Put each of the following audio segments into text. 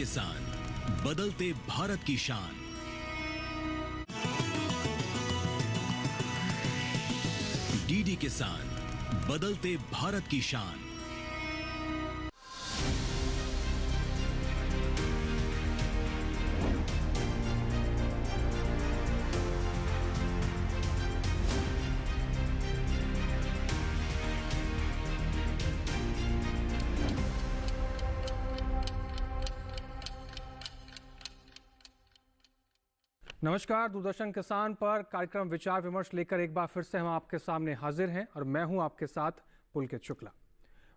किसान, बदलते भारत की शान। डीडी किसान, बदलते भारत की शान। नमस्कार, दूरदर्शन किसान पर कार्यक्रम विचार विमर्श लेकर एक बार फिर से हम आपके सामने हाजिर हैं और मैं हूं आपके साथ पुलकित शुक्ला।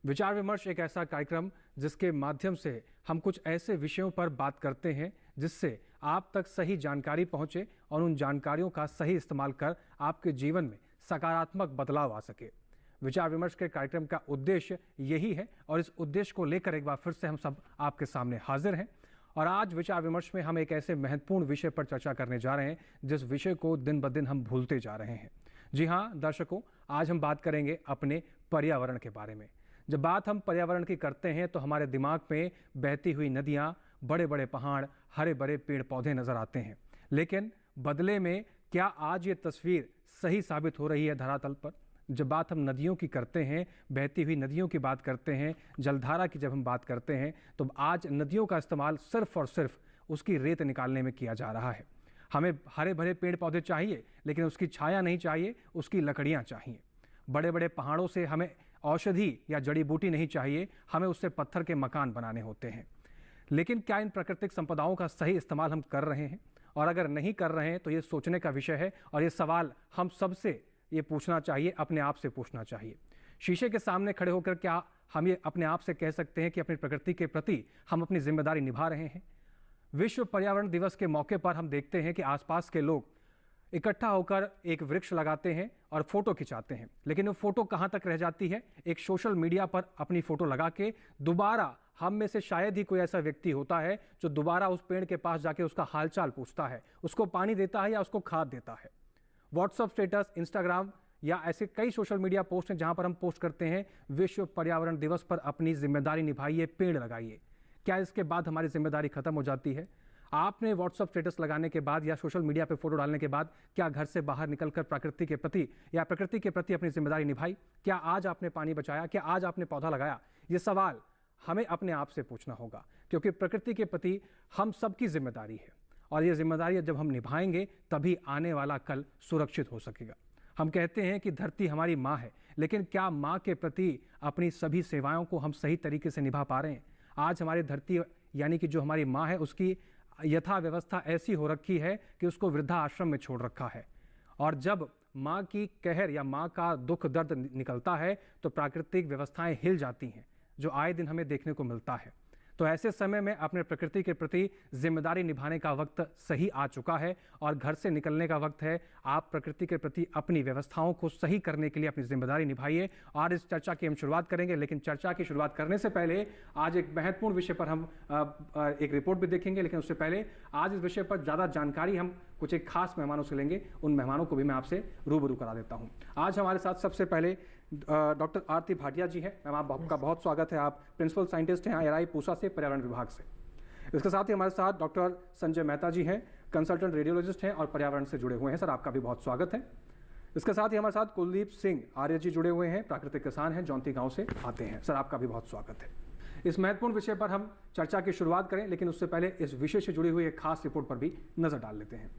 विचार विमर्श एक ऐसा कार्यक्रम जिसके माध्यम से हम कुछ ऐसे विषयों पर बात करते हैं जिससे आप तक सही जानकारी पहुंचे और उन जानकारियों का सही इस्तेमाल कर आपके जीवन में सकारात्मक बदलाव आ सके। विचार विमर्श के कार्यक्रम का उद्देश्य यही है और इस उद्देश्य को लेकर एक बार फिर से हम सब आपके सामने हाजिर हैं। और आज विचार विमर्श में हम एक ऐसे महत्वपूर्ण विषय पर चर्चा करने जा रहे हैं जिस विषय को दिन ब दिन हम भूलते जा रहे हैं। जी हाँ दर्शकों, आज हम बात करेंगे अपने पर्यावरण के बारे में। जब बात हम पर्यावरण की करते हैं तो हमारे दिमाग में बहती हुई नदियाँ, बड़े बड़े पहाड़, हरे भरे पेड़ पौधे नजर आते हैं। लेकिन बदले में क्या आज ये तस्वीर सही साबित हो रही है धरातल पर? जब बात हम नदियों की करते हैं, बहती हुई नदियों की बात करते हैं, जलधारा की जब हम बात करते हैं, तो आज नदियों का इस्तेमाल सिर्फ और सिर्फ उसकी रेत निकालने में किया जा रहा है। हमें हरे भरे पेड़ पौधे चाहिए लेकिन उसकी छाया नहीं चाहिए, उसकी लकड़ियाँ चाहिए। बड़े बड़े पहाड़ों से हमें औषधि या जड़ी बूटी नहीं चाहिए, हमें उससे पत्थर के मकान बनाने होते हैं। लेकिन क्या इन प्राकृतिक संपदाओं का सही इस्तेमाल हम कर रहे हैं? और अगर नहीं कर रहे हैं तो ये सोचने का विषय है और ये सवाल हम सबसे ये पूछना चाहिए, अपने आप से पूछना चाहिए। शीशे के सामने खड़े होकर क्या हम ये अपने आप से कह सकते हैं कि अपनी प्रकृति के प्रति हम अपनी जिम्मेदारी निभा रहे हैं? विश्व पर्यावरण दिवस के मौके पर हम देखते हैं कि आसपास के लोग इकट्ठा होकर एक वृक्ष लगाते हैं और फोटो खिंचाते हैं, लेकिन वो फोटो कहाँ तक रह जाती है? एक सोशल मीडिया पर अपनी फोटो लगा के दोबारा हम में से शायद ही कोई ऐसा व्यक्ति होता है जो दोबारा उस पेड़ के पास जाके उसका हालचाल पूछता है, उसको पानी देता है या उसको खाद देता है। व्हाट्सएप स्टेटस, इंस्टाग्राम या ऐसे कई सोशल मीडिया पोस्ट हैं जहां पर हम पोस्ट करते हैं विश्व पर्यावरण दिवस पर अपनी जिम्मेदारी निभाइए, पेड़ लगाइए। क्या इसके बाद हमारी जिम्मेदारी खत्म हो जाती है? आपने व्हाट्सएप स्टेटस लगाने के बाद या सोशल मीडिया पे फोटो डालने के बाद क्या घर से बाहर निकलकर प्रकृति के प्रति या प्रकृति के प्रति अपनी जिम्मेदारी निभाई? क्या आज आपने पानी बचाया? क्या आज आपने पौधा लगाया? ये सवाल हमें अपने आप से पूछना होगा, क्योंकि प्रकृति के प्रति हम सबकी जिम्मेदारी है और ये जिम्मेदारी जब हम निभाएंगे तभी आने वाला कल सुरक्षित हो सकेगा। हम कहते हैं कि धरती हमारी माँ है, लेकिन क्या माँ के प्रति अपनी सभी सेवाओं को हम सही तरीके से निभा पा रहे हैं? आज हमारी धरती यानी कि जो हमारी माँ है उसकी यथा व्यवस्था ऐसी हो रखी है कि उसको वृद्धा आश्रम में छोड़ रखा है। और जब माँ की कहर या माँ का दुख दर्द निकलता है तो प्राकृतिक व्यवस्थाएं हिल जाती हैं, जो आए दिन हमें देखने को मिलता है। तो ऐसे समय में अपने प्रकृति के प्रति जिम्मेदारी निभाने का वक्त सही आ चुका है और घर से निकलने का वक्त है। आप प्रकृति के प्रति अपनी व्यवस्थाओं को सही करने के लिए अपनी जिम्मेदारी निभाइए। और इस चर्चा की हम शुरुआत करेंगे, लेकिन चर्चा की शुरुआत करने से पहले आज एक महत्वपूर्ण विषय पर हम एक रिपोर्ट भी देखेंगे। लेकिन उससे पहले आज इस विषय पर ज़्यादा जानकारी हम कुछ एक खास मेहमानों से लेंगे। उन मेहमानों को भी मैं आपसे रूबरू करा देता हूँ। आज हमारे साथ सबसे पहले डॉक्टर आरती भाटिया जी हैं। मैम, आपका बहुत स्वागत है। आप प्रिंसिपल साइंटिस्ट हैं एआई पूसा से, पर्यावरण विभाग से। इसके साथ ही हमारे साथ डॉक्टर संजय मेहता जी हैं, कंसल्टेंट रेडियोलॉजिस्ट हैं और पर्यावरण से जुड़े हुए हैं। सर, आपका भी बहुत स्वागत है। इसके साथ ही हमारे साथ कुलदीप सिंह आर्य जी जुड़े हुए हैं, प्राकृतिक किसान हैं, जौनती गांव से आते हैं। सर, आपका भी बहुत स्वागत है। इस महत्वपूर्ण विषय पर हम चर्चा की शुरुआत करें, लेकिन उससे पहले इस विषय से जुड़ी हुई एक खास रिपोर्ट पर भी नजर डाल लेते हैं।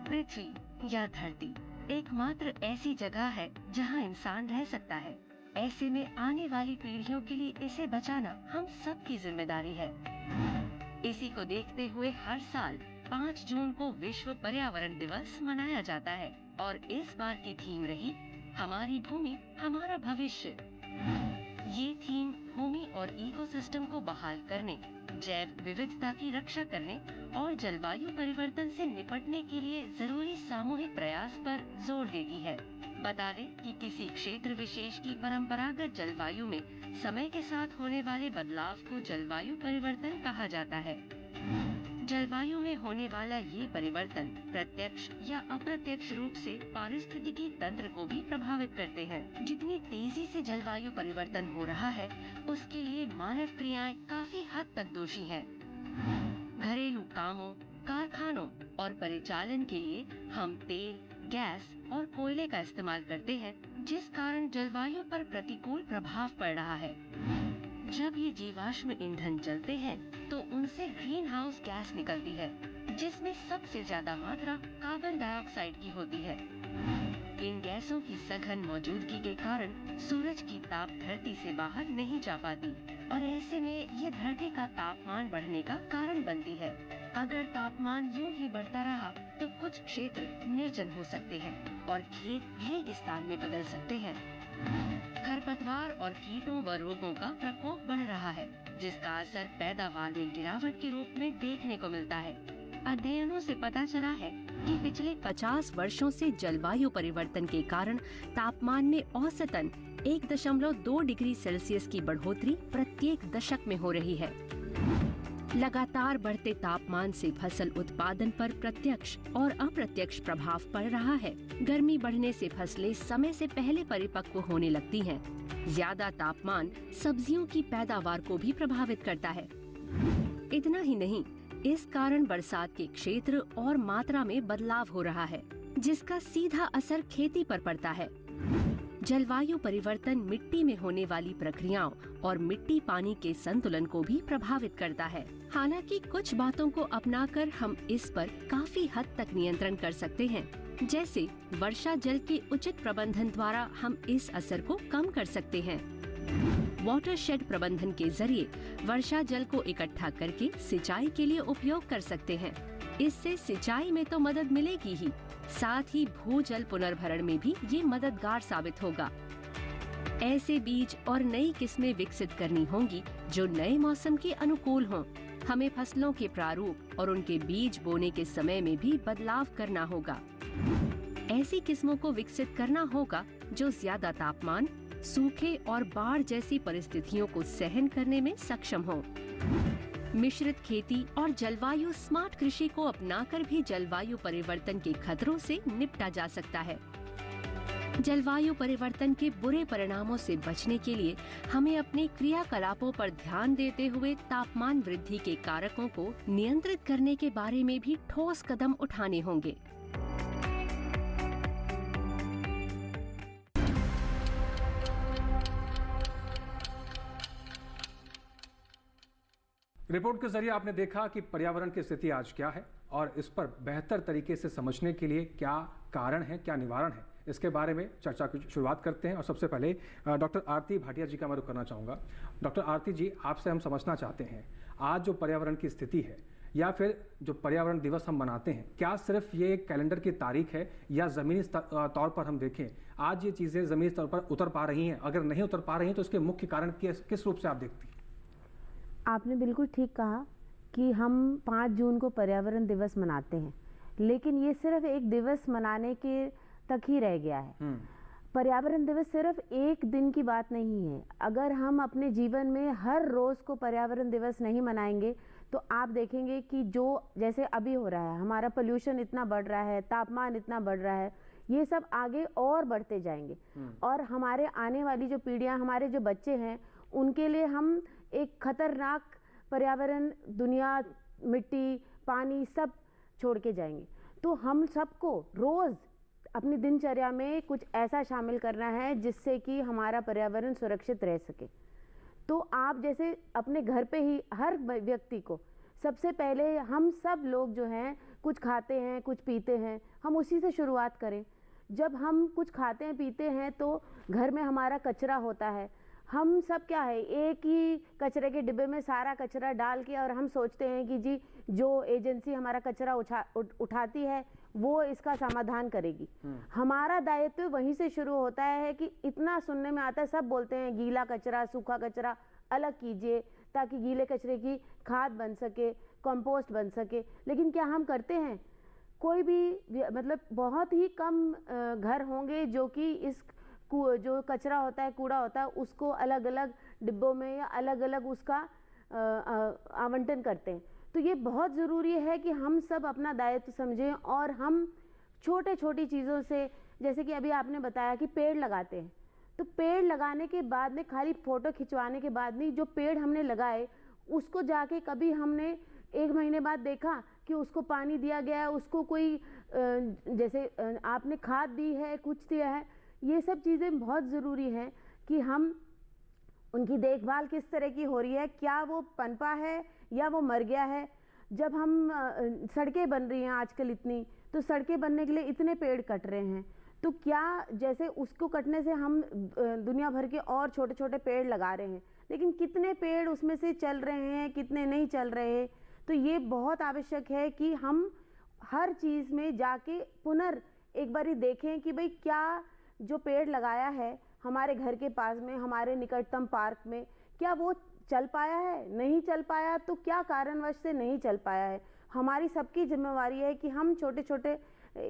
पृथ्वी या धरती एकमात्र ऐसी जगह है जहां इंसान रह सकता है। ऐसे में आने वाली पीढ़ियों के लिए इसे बचाना हम सबकी जिम्मेदारी है। इसी को देखते हुए हर साल 5 जून को विश्व पर्यावरण दिवस मनाया जाता है और इस बार की थीम रही हमारी भूमि हमारा भविष्य। ये थीम भूमि और इकोसिस्टम को बहाल करने, जैव विविधता की रक्षा करने और जलवायु परिवर्तन से निपटने के लिए जरूरी सामूहिक प्रयास पर जोर देती है। बता दें कि किसी क्षेत्र विशेष की परंपरागत जलवायु में समय के साथ होने वाले बदलाव को जलवायु परिवर्तन कहा जाता है। जलवायु में होने वाला ये परिवर्तन प्रत्यक्ष या अप्रत्यक्ष रूप से पारिस्थितिकी तंत्र को भी प्रभावित करते हैं। जितनी तेजी से जलवायु परिवर्तन हो रहा है, उसके लिए मानव क्रियाएं काफी हद तक दोषी हैं। घरेलू कामों, कारखानों और परिचालन के लिए हम तेल, गैस और कोयले का इस्तेमाल करते हैं, जिस कारण जलवायु पर प्रतिकूल प्रभाव पड़ रहा है। जब ये जीवाश्म ईंधन जलते हैं, तो उनसे ग्रीन हाउस गैस निकलती है, जिसमें सबसे ज्यादा मात्रा कार्बन डाइऑक्साइड की होती है। इन गैसों की सघन मौजूदगी के कारण सूरज की ताप धरती से बाहर नहीं जा पाती और ऐसे में ये धरती का तापमान बढ़ने का कारण बनती है। अगर तापमान यूं ही बढ़ता रहा तो कुछ क्षेत्र निर्जन हो सकते हैं और खेत रेगिस्तान में बदल सकते हैं। खरपतवार और कीटों व रोगों का प्रकोप बढ़ रहा है, जिसका असर पैदावार में गिरावट के रूप में देखने को मिलता है। अध्ययनों से पता चला है कि पिछले 50 वर्षों से जलवायु परिवर्तन के कारण तापमान में औसतन 1.2 डिग्री सेल्सियस की बढ़ोतरी प्रत्येक दशक में हो रही है। लगातार बढ़ते तापमान से फसल उत्पादन पर प्रत्यक्ष और अप्रत्यक्ष प्रभाव पड़ रहा है। गर्मी बढ़ने से फसलें समय से पहले परिपक्व होने लगती हैं। ज्यादा तापमान सब्जियों की पैदावार को भी प्रभावित करता है। इतना ही नहीं, इस कारण बरसात के क्षेत्र और मात्रा में बदलाव हो रहा है, जिसका सीधा असर खेती पर पड़ता है। जलवायु परिवर्तन मिट्टी में होने वाली प्रक्रियाओं और मिट्टी पानी के संतुलन को भी प्रभावित करता है। हालांकि कुछ बातों को अपनाकर हम इस पर काफी हद तक नियंत्रण कर सकते हैं। जैसे वर्षा जल के उचित प्रबंधन द्वारा हम इस असर को कम कर सकते हैं। वाटरशेड प्रबंधन के जरिए वर्षा जल को इकट्ठा करके सिंचाई के लिए उपयोग कर सकते हैं। इससे सिंचाई में तो मदद मिलेगी ही, साथ ही भूजल पुनर्भरण में भी ये मददगार साबित होगा। ऐसे बीज और नई किस्में विकसित करनी होंगी जो नए मौसम के अनुकूल हों। हमें फसलों के प्रारूप और उनके बीज बोने के समय में भी बदलाव करना होगा। ऐसी किस्मों को विकसित करना होगा जो ज्यादा तापमान, सूखे और बाढ़ जैसी परिस्थितियों को सहन करने में सक्षम हों। मिश्रित खेती और जलवायु स्मार्ट कृषि को अपनाकर भी जलवायु परिवर्तन के खतरों से निपटा जा सकता है। जलवायु परिवर्तन के बुरे परिणामों से बचने के लिए हमें अपने क्रियाकलापों पर ध्यान देते हुए तापमान वृद्धि के कारकों को नियंत्रित करने के बारे में भी ठोस कदम उठाने होंगे। रिपोर्ट के जरिए आपने देखा कि पर्यावरण की स्थिति आज क्या है और इस पर बेहतर तरीके से समझने के लिए क्या कारण है, क्या निवारण है, इसके बारे में चर्चा की शुरुआत करते हैं। और सबसे पहले डॉक्टर आरती भाटिया जी का मैं रुख करना चाहूँगा। डॉक्टर आरती जी, आपसे हम समझना चाहते हैं आज जो पर्यावरण की स्थिति है या फिर जो पर्यावरण दिवस हम मनाते हैं, क्या सिर्फ ये एक कैलेंडर की तारीख है या ज़मीनी तौर पर हम देखें आज ये चीज़ें ज़मीनी तौर पर उतर पा रही हैं? अगर नहीं उतर पा रही हैं तो इसके मुख्य कारण किस रूप से आप देखती हैं? आपने बिल्कुल ठीक कहा कि हम 5 जून को पर्यावरण दिवस मनाते हैं, लेकिन ये सिर्फ एक दिवस मनाने के तक ही रह गया है। पर्यावरण दिवस सिर्फ एक दिन की बात नहीं है। अगर हम अपने जीवन में हर रोज़ को पर्यावरण दिवस नहीं मनाएंगे तो आप देखेंगे कि जो जैसे अभी हो रहा है, हमारा पोल्यूशन इतना बढ़ रहा है, तापमान इतना बढ़ रहा है, ये सब आगे और बढ़ते जाएंगे और हमारे आने वाली जो पीढ़ियाँ, हमारे जो बच्चे हैं, उनके लिए हम एक खतरनाक पर्यावरण, दुनिया, मिट्टी, पानी सब छोड़ के जाएंगे। तो हम सबको रोज़ अपनी दिनचर्या में कुछ ऐसा शामिल करना है जिससे कि हमारा पर्यावरण सुरक्षित रह सके। तो आप जैसे अपने घर पे ही हर व्यक्ति को सबसे पहले, हम सब लोग जो हैं कुछ खाते हैं, कुछ पीते हैं, हम उसी से शुरुआत करें। जब हम कुछ खाते हैं, पीते हैं तो घर में हमारा कचरा होता है। हम सब क्या है, एक ही कचरे के डिब्बे में सारा कचरा डाल के और हम सोचते हैं कि जी जो एजेंसी हमारा कचरा उठाती है वो इसका समाधान करेगी। हमारा दायित्व वहीं से शुरू होता है कि इतना सुनने में आता है, सब बोलते हैं गीला कचरा, सूखा कचरा अलग कीजिए ताकि गीले कचरे की खाद बन सके, कंपोस्ट बन सके, लेकिन क्या हम करते हैं? कोई भी मतलब बहुत ही कम घर होंगे जो कि इस जो कचरा होता है, कूड़ा होता है, उसको अलग अलग डिब्बों में या अलग अलग उसका आवंटन करते हैं। तो ये बहुत ज़रूरी है कि हम सब अपना दायित्व समझें और हम छोटे छोटी चीज़ों से, जैसे कि अभी आपने बताया कि पेड़ लगाते हैं, तो पेड़ लगाने के बाद में खाली फ़ोटो खिंचवाने के बाद नहीं, जो पेड़ हमने लगाए उसको जाके कभी हमने 1 महीने बाद देखा कि उसको पानी दिया गया है, उसको कोई जैसे आपने खाद दी है, कुछ दिया है। ये सब चीज़ें बहुत ज़रूरी हैं कि हम उनकी देखभाल किस तरह की हो रही है, क्या वो पनपा है या वो मर गया है। जब हम सड़कें बन रही हैं आजकल इतनी, तो सड़कें बनने के लिए इतने पेड़ कट रहे हैं, तो क्या जैसे उसको कटने से हम दुनिया भर के और छोटे छोटे पेड़ लगा रहे हैं, लेकिन कितने पेड़ उसमें से चल रहे हैं, कितने नहीं चल रहे हैं। तो ये बहुत आवश्यक है कि हम हर चीज़ में जाके एक बार देखें कि भाई क्या जो पेड़ लगाया है हमारे घर के पास में, हमारे निकटतम पार्क में, क्या वो चल पाया है, नहीं चल पाया, तो क्या कारणवश से नहीं चल पाया है। हमारी सबकी जिम्मेवारी है कि हम छोटे छोटे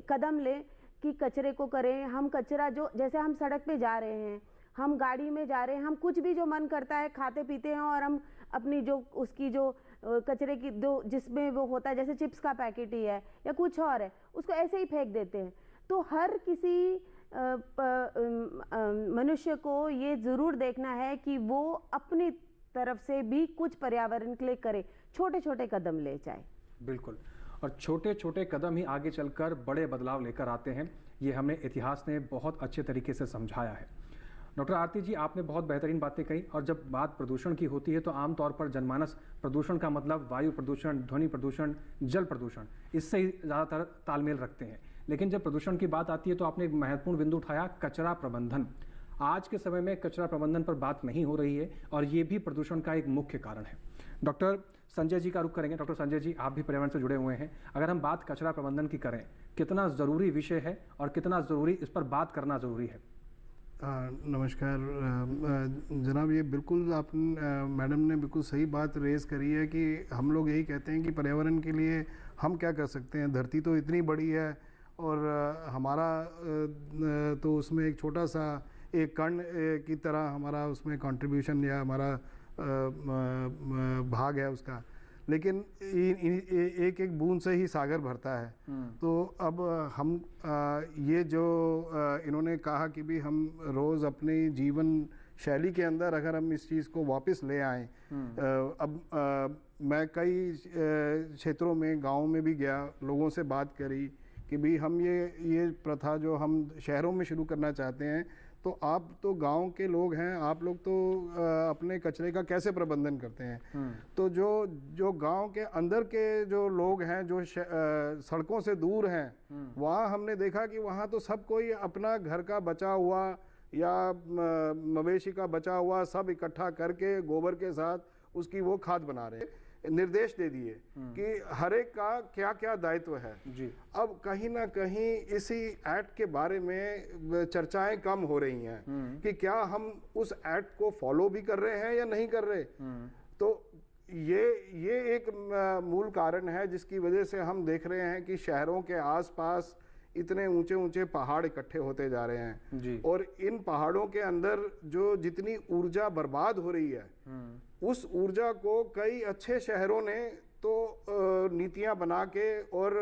कदम लें कि कचरे को करें। हम कचरा जो, जैसे हम सड़क पे जा रहे हैं, हम गाड़ी में जा रहे हैं, हम कुछ भी जो मन करता है खाते पीते हैं और हम अपनी जो उसकी जो कचरे की जो जिसमें वो होता है, जैसे चिप्स का पैकेट ही है या कुछ और है, उसको ऐसे ही फेंक देते हैं। तो हर किसी मनुष्य को ये ज़रूर देखना है कि वो अपनी तरफ से भी कुछ पर्यावरण के लिए करे, छोटे छोटे कदम ले जाए। बिल्कुल, और छोटे छोटे कदम ही आगे चलकर बड़े बदलाव लेकर आते हैं। ये हमें इतिहास ने बहुत अच्छे तरीके से समझाया है। डॉक्टर आरती जी, आपने बहुत बेहतरीन बातें कही। और जब बात प्रदूषण की होती है तो आमतौर पर जनमानस प्रदूषण का मतलब वायु प्रदूषण, ध्वनि प्रदूषण, जल प्रदूषण, इससे ही ज़्यादातर तालमेल रखते हैं। लेकिन जब प्रदूषण की बात आती है तो आपने एक महत्वपूर्ण बिंदु उठाया, कचरा प्रबंधन। आज के समय में कचरा प्रबंधन पर बात नहीं हो रही है और ये भी प्रदूषण का एक मुख्य कारण है। डॉक्टर संजय जी का रुख करेंगे। डॉक्टर संजय जी, आप भी पर्यावरण से जुड़े हुए हैं। अगर हम बात कचरा प्रबंधन की करें, कितना ज़रूरी विषय है और कितना ज़रूरी इस पर बात करना ज़रूरी है? नमस्कार जनाब, ये बिल्कुल आप मैडम ने बिल्कुल सही बात रेज़ करी है कि हम लोग यही कहते हैं कि पर्यावरण के लिए हम क्या कर सकते हैं। धरती तो इतनी बड़ी है और हमारा तो उसमें एक छोटा सा एक कण की तरह हमारा उसमें कंट्रीब्यूशन या हमारा भाग है उसका, लेकिन एक एक बूंद से ही सागर भरता है। तो अब हम ये जो इन्होंने कहा कि भी हम रोज़ अपनी जीवन शैली के अंदर अगर हम इस चीज़ को वापस ले आएँ। अब मैं कई क्षेत्रों में, गाँव में भी गया, लोगों से बात करी कि भी हम ये प्रथा जो हम शहरों में शुरू करना चाहते हैं, तो आप तो गांव के लोग हैं, आप लोग तो अपने कचरे का कैसे प्रबंधन करते हैं। तो जो गांव के अंदर के जो लोग हैं, जो सड़कों से दूर हैं, वहाँ हमने देखा कि वहाँ तो सब कोई अपना घर का बचा हुआ या मवेशी का बचा हुआ सब इकट्ठा करके गोबर के साथ उसकी वो खाद बना रहे हैं। निर्देश दे दिए कि हर एक का क्या क्या दायित्व है जी। अब कहीं ना कहीं इसी एक्ट के बारे में चर्चाएं कम हो रही हैं कि क्या हम उस एक्ट को फॉलो भी कर रहे हैं या नहीं कर रहे। तो ये एक मूल कारण है जिसकी वजह से हम देख रहे हैं कि शहरों के आसपास इतने ऊंचे ऊंचे पहाड़ इकट्ठे होते जा रहे हैं जी। और इन पहाड़ों के अंदर जो जितनी ऊर्जा बर्बाद हो रही है, उस ऊर्जा को कई अच्छे शहरों ने तो नीतियां बना के और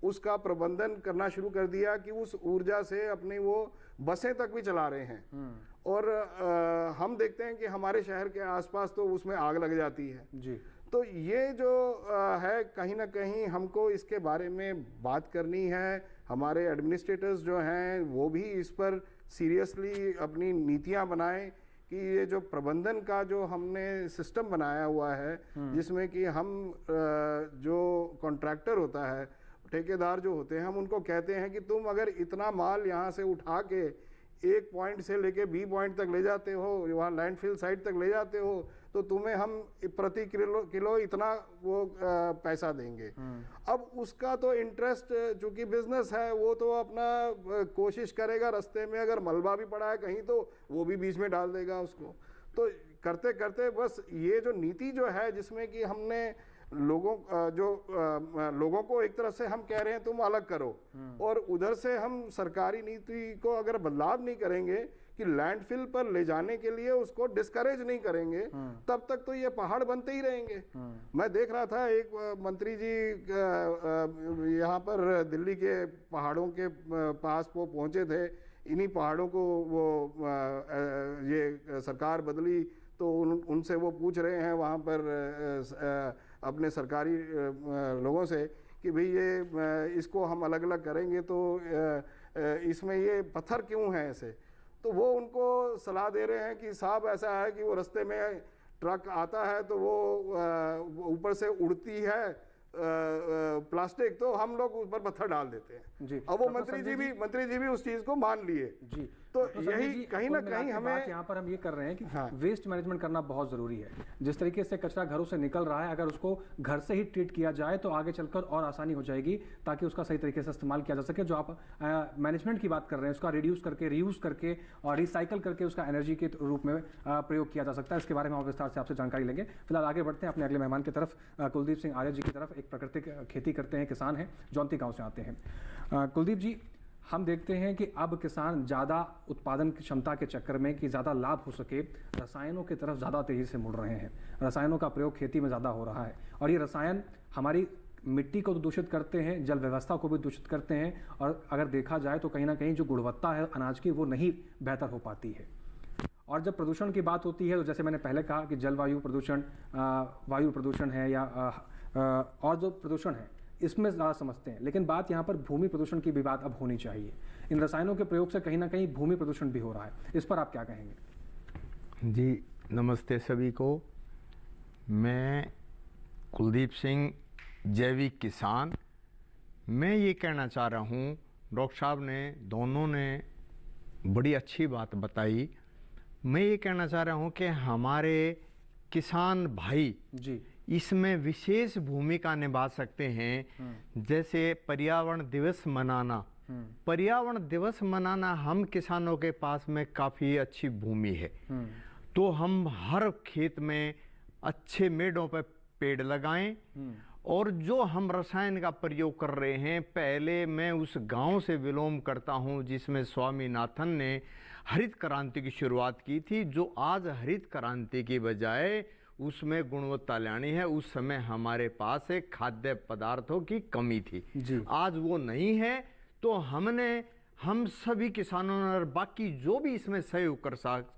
उसका प्रबंधन करना शुरू कर दिया कि उस ऊर्जा से अपनी वो बसें तक भी चला रहे हैं। और हम देखते हैं कि हमारे शहर के आसपास तो उसमें आग लग जाती है जी। तो ये जो है, कहीं ना कहीं हमको इसके बारे में बात करनी है। हमारे एडमिनिस्ट्रेटर्स जो हैं वो भी इस पर सीरियसली अपनी नीतियां बनाएं कि ये जो प्रबंधन का जो हमने सिस्टम बनाया हुआ है, जिसमें कि हम जो कॉन्ट्रैक्टर होता है, ठेकेदार जो होते हैं, हम उनको कहते हैं कि तुम अगर इतना माल यहाँ से उठा के एक पॉइंट से लेके बी पॉइंट तक ले जाते हो, वहाँ लैंडफिल साइट तक ले जाते हो, तो तुम्हें हम प्रति किलो इतना वो पैसा देंगे। अब उसका तो इंटरेस्ट, चूंकि बिजनेस है, वो तो अपना कोशिश करेगा, रास्ते में अगर मलबा भी पड़ा है कहीं तो वो भी बीच में डाल देगा उसको। तो करते करते बस ये जो नीति जो है जिसमें कि हमने लोगों को एक तरफ से हम कह रहे हैं तुम अलग करो, और उधर से हम सरकारी नीति को अगर बदलाव नहीं करेंगे कि लैंडफिल पर ले जाने के लिए उसको डिस्करेज नहीं करेंगे, तब तक तो ये पहाड़ बनते ही रहेंगे। मैं देख रहा था एक मंत्री जी यहाँ पर दिल्ली के पहाड़ों के पास वो पहुंचे थे, इन्हीं पहाड़ों को वो ये सरकार बदली तो उनसे वो पूछ रहे हैं वहाँ पर अपने सरकारी लोगों से कि भाई ये इसको हम अलग अलग करेंगे तो इसमें ये पत्थर क्यों हैं ऐसे, तो वो उनको सलाह दे रहे हैं कि साहब ऐसा है कि वो रास्ते में ट्रक आता है तो वो ऊपर से उड़ती है प्लास्टिक, तो हम लोग उस पर पत्थर डाल देते हैं जी। अब वो मंत्री जी भी उस चीज को मान लिए जी। तो यही कहीं ना कहीं हमें यहाँ पर हम ये कर रहे हैं कि वेस्ट मैनेजमेंट करना बहुत जरूरी है। जिस तरीके से कचरा घरों से निकल रहा है, अगर उसको घर से ही ट्रीट किया जाए तो आगे चलकर और आसानी हो जाएगी, ताकि उसका सही तरीके से इस्तेमाल किया जा सके। जो आप मैनेजमेंट की बात कर रहे हैं, उसका रिड्यूस करके, रीयूज करके और रिसाइकल करके उसका एनर्जी के रूप में प्रयोग किया जा सकता है। इसके बारे में और विस्तार से आपसे जानकारी लेंगे। फिलहाल आगे बढ़ते हैं अपने अगले मेहमान की तरफ, कुलदीप सिंह आर्य जी की तरफ। एक प्राकृतिक खेती करते हैं, किसान हैं, जौनती गाँव से आते हैं। कुलदीप जी, हम देखते हैं कि अब किसान ज़्यादा उत्पादन की क्षमता के चक्कर में कि ज़्यादा लाभ हो सके, रसायनों की तरफ ज़्यादा तेज़ी से मुड़ रहे हैं। रसायनों का प्रयोग खेती में ज़्यादा हो रहा है और ये रसायन हमारी मिट्टी को तो दूषित करते हैं, जल व्यवस्था को भी दूषित करते हैं, और अगर देखा जाए तो कहीं ना कहीं जो गुणवत्ता है अनाज की वो नहीं बेहतर हो पाती है। और जब प्रदूषण की बात होती है तो जैसे मैंने पहले कहा कि जलवायु प्रदूषण, वायु प्रदूषण है या और जो प्रदूषण है इसमें ज़्यादा समझते हैं, लेकिन बात यहाँ पर भूमि प्रदूषण की भी बात अब होनी चाहिए। इन रसायनों के प्रयोग से कहीं ना कहीं भूमि प्रदूषण भी हो रहा है, इस पर आप क्या कहेंगे? जी नमस्ते सभी को। मैं कुलदीप सिंह, जैविक किसान। मैं ये कहना चाह रहा हूँ, डॉक्टर साहब ने दोनों ने बड़ी अच्छी बात बताई। मैं ये कहना चाह रहा हूँ कि हमारे किसान भाई जी इसमें विशेष भूमिका निभा सकते हैं। जैसे पर्यावरण दिवस मनाना, पर्यावरण दिवस मनाना, हम किसानों के पास में काफ़ी अच्छी भूमि है, तो हम हर खेत में अच्छे मेड़ों पर पेड़ लगाएं। और जो हम रसायन का प्रयोग कर रहे हैं, पहले मैं उस गांव से विलोम करता हूं जिसमें स्वामीनाथन ने हरित क्रांति की शुरुआत की थी, जो आज हरित क्रांति की बजाय उसमें गुणवत्ता लानी है। उस समय हमारे पास एक खाद्य पदार्थों की कमी थी जी। आज वो नहीं है, तो हम सभी किसानों ने और बाकी जो भी इसमें सहयोग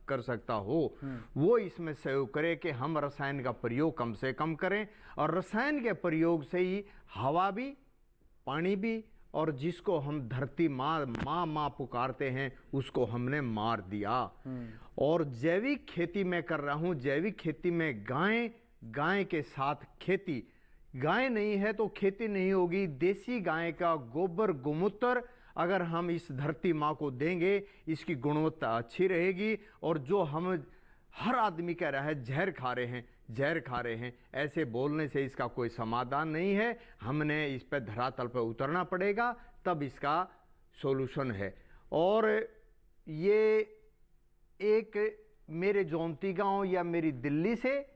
कर सकता हो वो इसमें सहयोग करे कि हम रसायन का प्रयोग कम से कम करें। और रसायन के प्रयोग से ही हवा भी, पानी भी, और जिसको हम धरती माँ पुकारते हैं उसको हमने मार दिया। और जैविक खेती में कर रहा हूँ। जैविक खेती में गाय के साथ खेती, गाय नहीं है तो खेती नहीं होगी। देसी गाय का गोबर गोमूत्र अगर हम इस धरती माँ को देंगे, इसकी गुणवत्ता अच्छी रहेगी। और जो हम हर आदमी कह रहा है जहर खा रहे हैं, ऐसे बोलने से इसका कोई समाधान नहीं है। हमने इस पर धरातल पर उतरना पड़ेगा, तब इसका सॉल्यूशन है। और ये एक मेरे जौनती गांव या मेरी दिल्ली से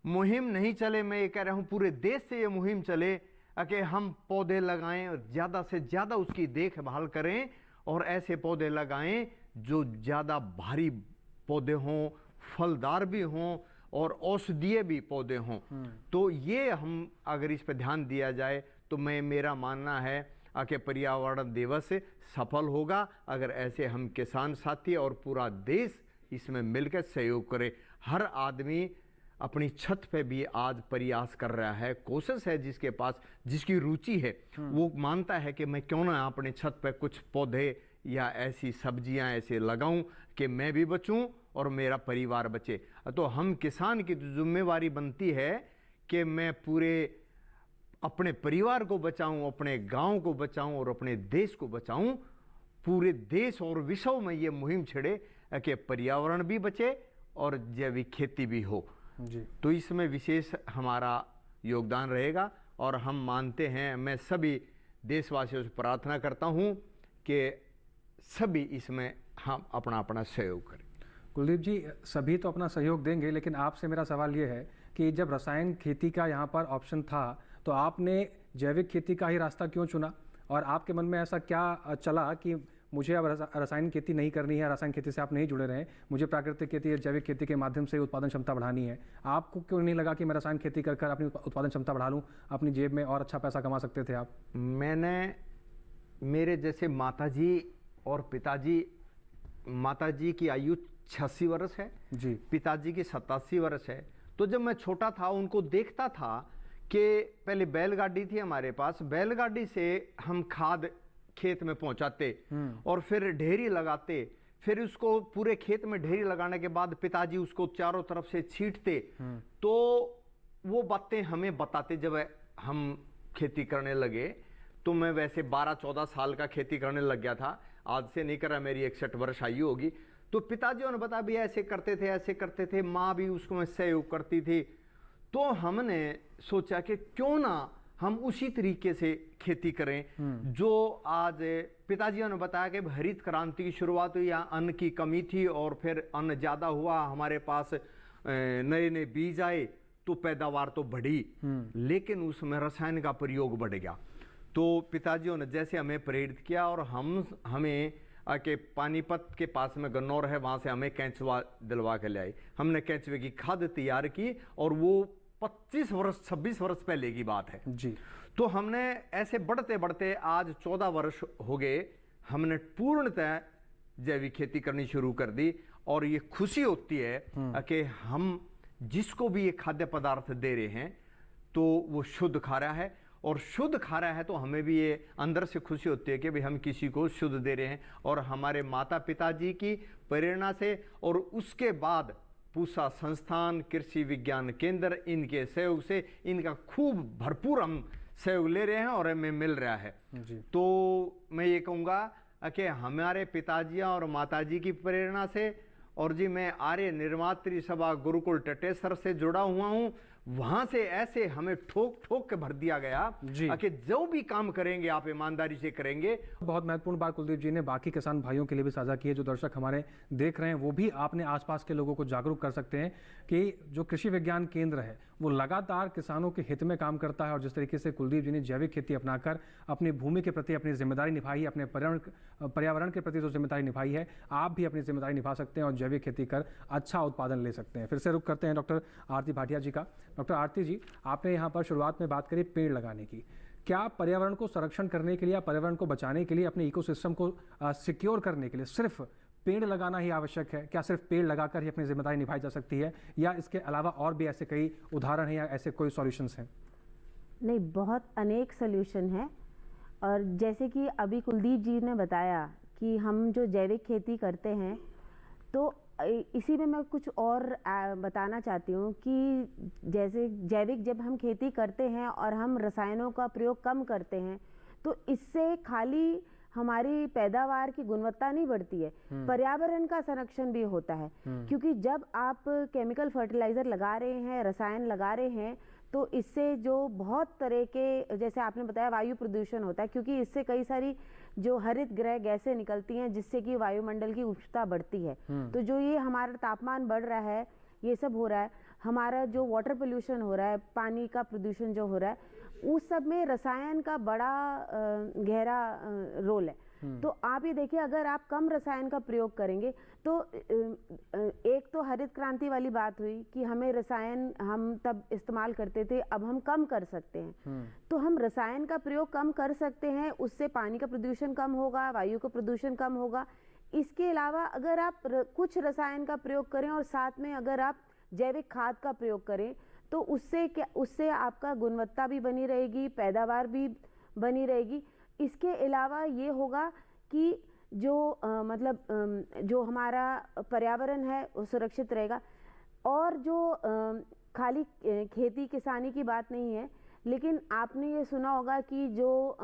मुहिम नहीं चले, मैं ये कह रहा हूँ पूरे देश से ये मुहिम चले कि हम पौधे लगाएं और ज़्यादा से ज़्यादा उसकी देखभाल करें, और ऐसे पौधे लगाएं जो ज़्यादा भारी पौधे हों, फलदार भी हों और औषधीय भी पौधे हों। तो ये हम अगर इस पर ध्यान दिया जाए तो मेरा मानना है कि पर्यावरण दिवस सफल होगा, अगर ऐसे हम किसान साथी और पूरा देश इसमें मिलकर सहयोग करे। हर आदमी अपनी छत पे भी आज प्रयास कर रहा है, कोशिश है, जिसके पास जिसकी रुचि है वो मानता है कि मैं क्यों ना अपने छत पे कुछ पौधे या ऐसी सब्जियां ऐसे लगाऊं कि मैं भी बचूं और मेरा परिवार बचे। तो हम किसान की जिम्मेवारी बनती है कि मैं पूरे अपने परिवार को बचाऊं, अपने गांव को बचाऊं और अपने देश को बचाऊं। पूरे देश और विश्व में ये मुहिम छिड़े कि पर्यावरण भी बचे और जैविक खेती भी हो जी। तो इसमें विशेष हमारा योगदान रहेगा और हम मानते हैं, मैं सभी देशवासियों से प्रार्थना करता हूं कि सभी इसमें हम अपना अपना सहयोग करें। कुलदीप जी, सभी तो अपना सहयोग देंगे, लेकिन आपसे मेरा सवाल ये है कि जब रसायन खेती का यहाँ पर ऑप्शन था तो आपने जैविक खेती का ही रास्ता क्यों चुना, और आपके मन में ऐसा क्या चला कि मुझे अब रासायनिक खेती नहीं करनी है, रासायनिक खेती से आप नहीं जुड़े रहें, मुझे प्राकृतिक खेती या जैविक खेती के माध्यम से उत्पादन क्षमता बढ़ानी है? आपको क्यों नहीं लगा कि मैं रासायनिक खेती कर अपनी उत्पादन क्षमता बढ़ा लूँ, अपनी जेब में और अच्छा पैसा कमा सकते थे आप? मैंने, मेरे जैसे माताजी और पिताजी, माताजी की आयु 86 वर्ष है जी, पिताजी की 87 वर्ष है। तो जब मैं छोटा था उनको देखता था कि पहले बैलगाड़ी थी हमारे पास, बैलगाड़ी से हम खाद खेत में पहुंचाते और फिर ढेरी लगाते, फिर उसको पूरे खेत में ढेरी लगाने के बाद पिताजी उसको चारों तरफ से छींटते। तो वो बातें हमें बताते। जब हम खेती करने लगे तो मैं वैसे 12-14 साल का खेती करने लग गया था, आज से नहीं करा, मेरी 61 वर्ष आयु होगी। तो पिताजी ने बताया भी ऐसे करते थे, ऐसे करते थे, माँ भी उसको में सहयोग करती थी। तो हमने सोचा कि क्यों ना हम उसी तरीके से खेती करें जो आज पिताजी ने बताया कि हरित क्रांति की शुरुआत हुई, यहाँ अन्न की कमी थी और फिर अन्न ज़्यादा हुआ, हमारे पास नए नए बीज आए तो पैदावार तो बढ़ी, लेकिन उसमें रसायन का प्रयोग बढ़ गया। तो पिताजी ने जैसे हमें प्रेरित किया और हमें के पानीपत के पास में गन्नौर है, वहाँ से हमें केंचुआ दिलवा के ले आए। हमने केंचुए की खाद तैयार की और वो 25 वर्ष 26 वर्ष पहले की बात है जी। तो हमने ऐसे बढ़ते बढ़ते आज 14 वर्ष हो गए, हमने पूर्णतः जैविक खेती करनी शुरू कर दी। और ये खुशी होती है कि हम जिसको भी ये खाद्य पदार्थ दे रहे हैं तो वो शुद्ध खा रहा है, और शुद्ध खा रहा है तो हमें भी ये अंदर से खुशी होती है कि भाई हम किसी को शुद्ध दे रहे हैं। और हमारे माता पिताजी की प्रेरणा से और उसके बाद पूसा संस्थान, कृषि विज्ञान केंद्र, इनके सहयोग से, इनका खूब भरपूर हम सहयोग ले रहे हैं और हमें मिल रहा है जी। तो मैं ये कहूँगा कि हमारे पिताजी और माताजी की प्रेरणा से, और जी मैं आर्य निर्मात्री सभा गुरुकुल टटेसर से जुड़ा हुआ हूँ, वहां से ऐसे हमें ठोक ठोक के भर दिया गया कि जो भी काम करेंगे आप ईमानदारी से करेंगे। बहुत महत्वपूर्ण बात कुलदीप जी ने बाकी किसान भाइयों के लिए भी साझा की है, जो दर्शक हमारे देख रहे हैं वो भी आपने आसपास के लोगों को जागरूक कर सकते हैं कि जो कृषि विज्ञान केंद्र है वो लगातार किसानों के हित में काम करता है। और जिस तरीके से कुलदीप जी ने जैविक खेती अपनाकर अपनी भूमि के प्रति अपनी जिम्मेदारी निभाई है, अपने पर्यावरण के प्रति जो जिम्मेदारी निभाई है, आप भी अपनी जिम्मेदारी निभा सकते हैं और जैविक खेती कर अच्छा उत्पादन ले सकते हैं। फिर से रुख करते हैं डॉक्टर आरती भाटिया जी का। डॉक्टर आरती जी, आपने यहाँ पर शुरुआत में बात करी पेड़ लगाने की। क्या पर्यावरण को संरक्षण करने के लिए या पर्यावरण को बचाने के लिए, अपने इकोसिस्टम को सिक्योर करने के लिए सिर्फ पेड़ लगाना ही आवश्यक है? क्या सिर्फ पेड़ लगाकर ही अपनी जिम्मेदारी निभाई जा सकती है, या इसके अलावा और भी ऐसे कई उदाहरण हैं या ऐसे कोई सॉल्यूशंस हैं? नहीं, बहुत अनेक सॉल्यूशन है। और जैसे कि अभी कुलदीप जी ने बताया कि हम जो जैविक खेती करते हैं, तो इसी में मैं कुछ और बताना चाहती हूँ कि जैसे जैविक जब हम खेती करते हैं और हम रसायनों का प्रयोग कम करते हैं, तो इससे खाली हमारी पैदावार की गुणवत्ता नहीं बढ़ती है, पर्यावरण का संरक्षण भी होता है। क्योंकि जब आप केमिकल फर्टिलाइजर लगा रहे हैं, रसायन लगा रहे हैं, तो इससे जो बहुत तरह के, जैसे आपने बताया, वायु प्रदूषण होता है, क्योंकि इससे कई सारी जो हरित गृह गैसें निकलती हैं जिससे कि वायुमंडल की उष्णता बढ़ती है। तो जो ये हमारा तापमान बढ़ रहा है, ये सब हो रहा है, हमारा जो वाटर पोल्यूशन हो रहा है, पानी का प्रदूषण जो हो रहा है, उस सब में रसायन का बड़ा गहरा रोल है। तो आप ये देखिए, अगर आप कम रसायन का प्रयोग करेंगे तो एक तो हरित क्रांति वाली बात हुई कि हमें रसायन हम तब इस्तेमाल करते थे, अब हम कम कर सकते हैं। तो हम रसायन का प्रयोग कम कर सकते हैं, उससे पानी का प्रदूषण कम होगा, वायु का प्रदूषण कम होगा। इसके अलावा अगर आप कुछ रसायन का प्रयोग करें और साथ में अगर आप जैविक खाद का प्रयोग करें, तो उससे आपका गुणवत्ता भी बनी रहेगी, पैदावार भी बनी रहेगी। इसके अलावा ये होगा कि जो जो हमारा पर्यावरण है वो सुरक्षित रहेगा। और जो खाली खेती किसानी की बात नहीं है, लेकिन आपने ये सुना होगा कि जो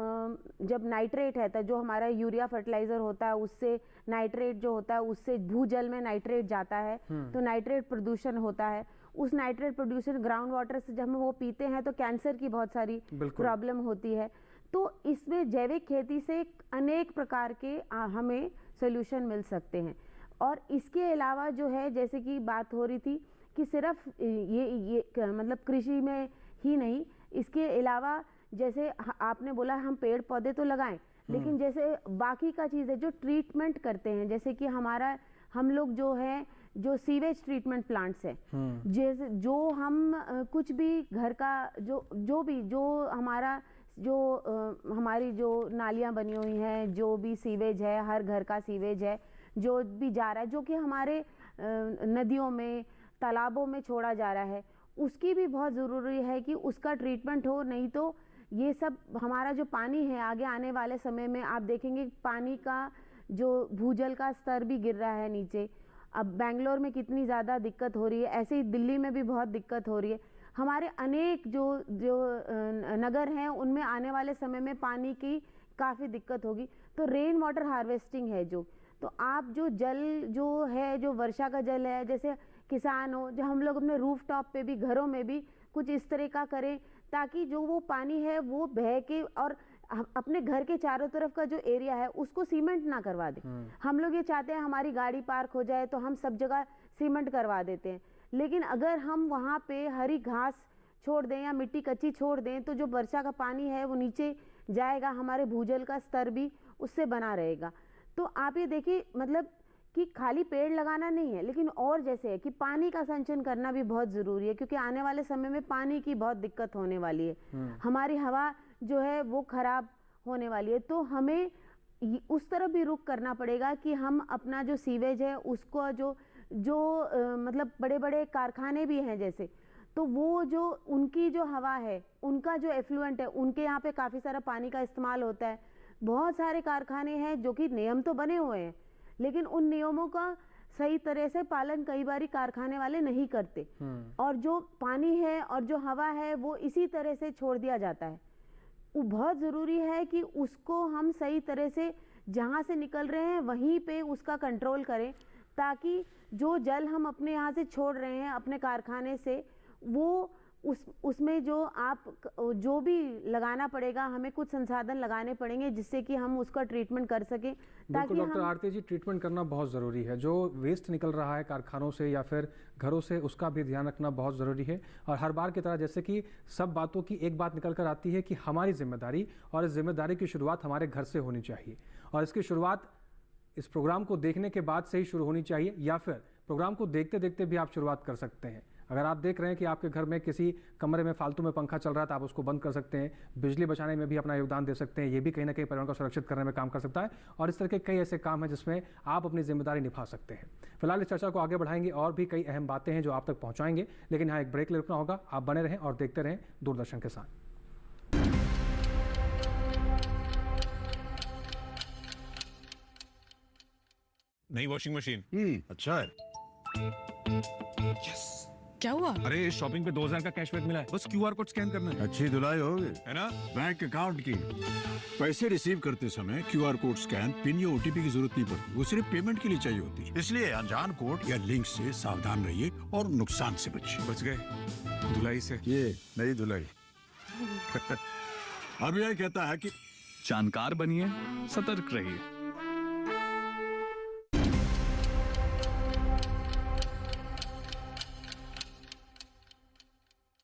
जब नाइट्रेट है, जो हमारा यूरिया फर्टिलाइजर होता है, उससे नाइट्रेट जो होता है उससे भूजल में नाइट्रेट जाता है, तो नाइट्रेट प्रदूषण होता है। उस नाइट्रेट प्रदूषण ग्राउंड वाटर से जब हम वो पीते हैं तो कैंसर की बहुत सारी प्रॉब्लम होती है। तो इसमें जैविक खेती से अनेक प्रकार के हमें सोल्यूशन मिल सकते हैं। और इसके अलावा जो है, जैसे कि बात हो रही थी कि सिर्फ मतलब कृषि में ही नहीं, इसके अलावा जैसे आपने बोला हम पेड़ पौधे तो लगाएं, लेकिन जैसे बाकी का चीज़ है जो ट्रीटमेंट करते हैं, जैसे कि हम लोग जो है जो सीवेज ट्रीटमेंट प्लांट्स है, जैसे जो हम कुछ भी घर का जो हमारी जो नालियाँ बनी हुई हैं, जो भी सीवेज है, हर घर का सीवेज है जो भी जा रहा है, जो कि हमारे नदियों में तालाबों में छोड़ा जा रहा है, उसकी भी बहुत ज़रूरी है कि उसका ट्रीटमेंट हो। नहीं तो ये सब हमारा जो पानी है आगे आने वाले समय में आप देखेंगे पानी का जो भूजल का स्तर भी गिर रहा है नीचे। अब बेंगलोर में कितनी ज़्यादा दिक्कत हो रही है, ऐसे ही दिल्ली में भी बहुत दिक्कत हो रही है। हमारे अनेक जो नगर हैं उनमें आने वाले समय में पानी की काफ़ी दिक्कत होगी। तो रेन वाटर हार्वेस्टिंग है तो आप जो जल जो है, जो वर्षा का जल है, जैसे किसान हो, जो हम लोग अपने रूफ टॉप पे भी, घरों में भी कुछ इस तरह का करें ताकि जो वो पानी है वो बह के और अपने घर के चारों तरफ का जो एरिया है उसको सीमेंट ना करवा दें। हम लोग ये चाहते हैं हमारी गाड़ी पार्क हो जाए तो हम सब जगह सीमेंट करवा देते हैं, लेकिन अगर हम वहाँ पे हरी घास छोड़ दें या मिट्टी कच्ची छोड़ दें तो जो वर्षा का पानी है वो नीचे जाएगा, हमारे भूजल का स्तर भी उससे बना रहेगा। तो आप ये देखिए, मतलब कि खाली पेड़ लगाना नहीं है, लेकिन और जैसे है कि पानी का संचयन करना भी बहुत ज़रूरी है, क्योंकि आने वाले समय में पानी की बहुत दिक्कत होने वाली है। हमारी हवा जो है वो खराब होने वाली है, तो हमें उस तरफ भी रुख करना पड़ेगा कि हम अपना जो सीवेज है उसको मतलब बड़े बड़े कारखाने भी हैं जैसे, तो वो जो उनकी जो हवा है, उनका जो एफ्लुएंट है, उनके यहाँ पे काफ़ी सारा पानी का इस्तेमाल होता है। बहुत सारे कारखाने हैं जो कि नियम तो बने हुए हैं, लेकिन उन नियमों का सही तरह से पालन कई बार कारखाने वाले नहीं करते, और जो पानी है और जो हवा है वो इसी तरह से छोड़ दिया जाता है। वो बहुत ज़रूरी है कि उसको हम सही तरह से जहाँ से निकल रहे हैं वहीं पे उसका कंट्रोल करें, ताकि जो जल हम अपने यहाँ से छोड़ रहे हैं अपने कारखाने से, वो उसमें जो भी लगाना पड़ेगा, हमें कुछ संसाधन लगाने पड़ेंगे जिससे कि हम उसका ट्रीटमेंट कर सकें। बिल्कुल डॉक्टर आरती जी, ट्रीटमेंट करना बहुत ज़रूरी है। जो वेस्ट निकल रहा है कारखानों से या फिर घरों से, उसका भी ध्यान रखना बहुत ज़रूरी है। और हर बार की तरह जैसे कि सब बातों की एक बात निकल कर आती है कि हमारी जिम्मेदारी, और इस जिम्मेदारी की शुरुआत हमारे घर से होनी चाहिए, और इसकी शुरुआत इस प्रोग्राम को देखने के बाद से ही शुरू होनी चाहिए, या फिर प्रोग्राम को देखते देखते भी आप शुरुआत कर सकते हैं। अगर आप देख रहे हैं कि आपके घर में किसी कमरे में फालतू में पंखा चल रहा है तो आप उसको बंद कर सकते हैं। बिजली बचाने में भी अपना योगदान दे सकते हैं, ये भी कहीं ना कहीं पर्यावरण को सुरक्षित करने में काम कर सकता है। और इस तरह के कई ऐसे काम हैं जिसमें आप अपनी जिम्मेदारी निभा सकते हैं। फिलहाल इस चर्चा को आगे बढ़ाएंगे, और भी कई अहम बातें हैं जो आप तक पहुँचाएंगे, लेकिन यहाँ एक ब्रेक ले रुकना होगा। आप बने रहें और देखते रहें दूरदर्शन के साथ। नई वॉशिंग मशीन अच्छा है। यस। क्या हुआ? अरे शॉपिंग पे 2000 का कैशबैक मिला है, बस क्यूआर कोड स्कैन करना है। अच्छी धुलाई होगी, है ना? बैंक अकाउंट की। पैसे रिसीव करते समय क्यूआर कोड स्कैन, पिन या ओटीपी की जरूरत नहीं पड़ती, वो सिर्फ पेमेंट के लिए चाहिए होती है। इसलिए अनजान कोड या लिंक से सावधान रहिए और नुकसान से बचिए। बच गए धुलाई से। ये नई धुलाई। अब यह कहता है कि जानकार बनिए, सतर्क रहिए।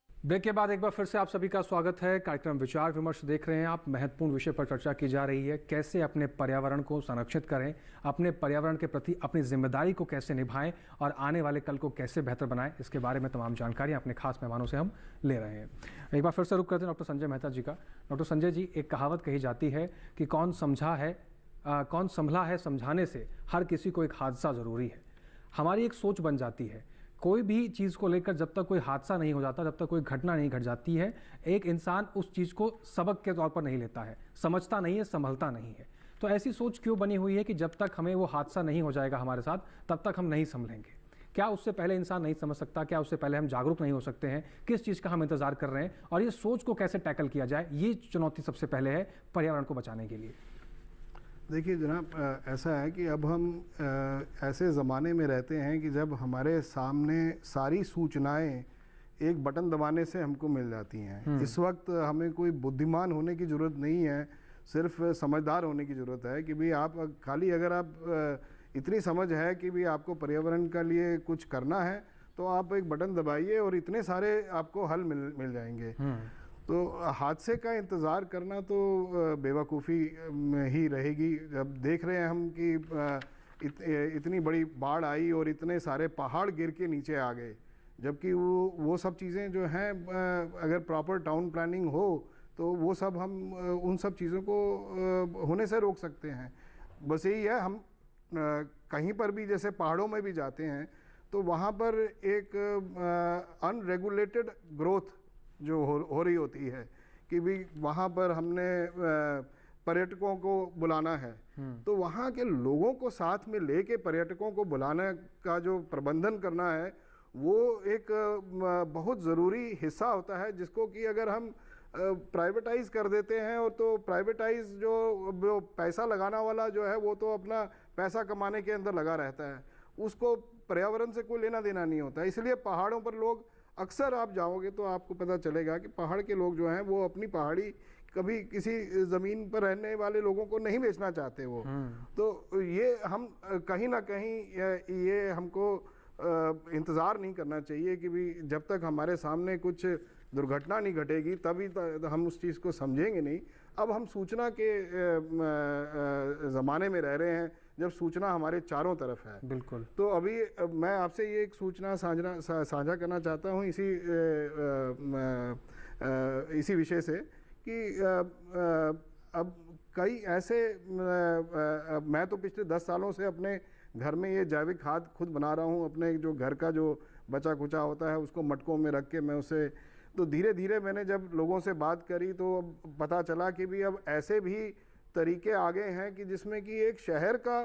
ब्रेक के बाद एक बार फिर से आप सभी का स्वागत है। कार्यक्रम विचार विमर्श देख रहे हैं आप। महत्वपूर्ण विषय पर चर्चा की जा रही है, कैसे अपने पर्यावरण को संरक्षित करें, अपने पर्यावरण के प्रति अपनी जिम्मेदारी को कैसे निभाएं और आने वाले कल को कैसे बेहतर बनाएं, इसके बारे में तमाम जानकारियां अपने खास मेहमानों से हम ले रहे हैं। एक बार फिर से रुक करते हैं डॉक्टर संजय मेहता जी का। डॉक्टर संजय जी, एक कहावत कही जाती है कि कौन संभला है समझाने से हर किसी को एक हादसा ज़रूरी है। हमारी एक सोच बन जाती है, कोई भी चीज़ को लेकर जब तक कोई हादसा नहीं हो जाता, जब तक कोई घटना नहीं घट जाती है, एक इंसान उस चीज़ को सबक के तौर पर नहीं लेता है, समझता नहीं है, संभलता नहीं है। तो ऐसी सोच क्यों बनी हुई है कि जब तक हमें वो हादसा नहीं हो जाएगा हमारे साथ, तब तक हम नहीं संभलेंगे? क्या उससे पहले इंसान नहीं समझ सकता? क्या उससे पहले हम जागरूक नहीं हो सकते हैं? किस चीज़ का हम इंतज़ार कर रहे हैं? और ये सोच को कैसे टैकल किया जाए, ये चुनौती सबसे पहले है पर्यावरण को बचाने के लिए। देखिए जनाब, ऐसा है कि अब हम ऐसे ज़माने में रहते हैं कि जब हमारे सामने सारी सूचनाएं एक बटन दबाने से हमको मिल जाती हैं। इस वक्त हमें कोई बुद्धिमान होने की ज़रूरत नहीं है, सिर्फ समझदार होने की ज़रूरत है कि भाई आप खाली अगर आप इतनी समझ है कि भी आपको पर्यावरण के लिए कुछ करना है तो आप एक बटन दबाइए और इतने सारे आपको हल मिल जाएंगे। तो हादसे का इंतज़ार करना तो बेवकूफ़ी में ही रहेगी। जब देख रहे हैं हम कि इतनी बड़ी बाढ़ आई और इतने सारे पहाड़ गिर के नीचे आ गए, जबकि वो सब चीज़ें जो हैं अगर प्रॉपर टाउन प्लानिंग हो तो वो सब हम उन सब चीज़ों को होने से रोक सकते हैं। बस यही है, हम कहीं पर भी जैसे पहाड़ों में भी जाते हैं तो वहाँ पर एक अनरेगुलेटेड ग्रोथ जो हो रही होती है कि भी वहाँ पर हमने पर्यटकों को बुलाना है, तो वहाँ के लोगों को साथ में लेके पर्यटकों को बुलाने का जो प्रबंधन करना है वो एक बहुत ज़रूरी हिस्सा होता है, जिसको कि अगर हम प्राइवेटाइज कर देते हैं और तो प्राइवेटाइज जो पैसा लगाना वाला जो है वो तो अपना पैसा कमाने के अंदर लगा रहता है, उसको पर्यावरण से कोई लेना देना नहीं होता। इसलिए पहाड़ों पर लोग अक्सर आप जाओगे तो आपको पता चलेगा कि पहाड़ के लोग जो हैं वो अपनी पहाड़ी कभी किसी ज़मीन पर रहने वाले लोगों को नहीं बेचना चाहते वो। तो ये हम कहीं ना कहीं ये हमको इंतज़ार नहीं करना चाहिए कि भी जब तक हमारे सामने कुछ दुर्घटना नहीं घटेगी तभी हम उस चीज़ को समझेंगे नहीं। अब हम सूचना के ज़माने में रह रहे हैं जब सूचना हमारे चारों तरफ है। बिल्कुल। तो अभी मैं आपसे ये एक सूचना साझा करना चाहता हूँ इसी विषय से कि अब कई ऐसे मैं तो पिछले 10 सालों से अपने घर में ये जैविक खाद खुद बना रहा हूँ। अपने जो घर का जो बचा कुचा होता है उसको मटकों में रख के मैं उसे, तो धीरे धीरे मैंने जब लोगों से बात करी तो अब पता चला कि भी अब ऐसे भी तरीके आ गए हैं कि जिसमें कि एक शहर का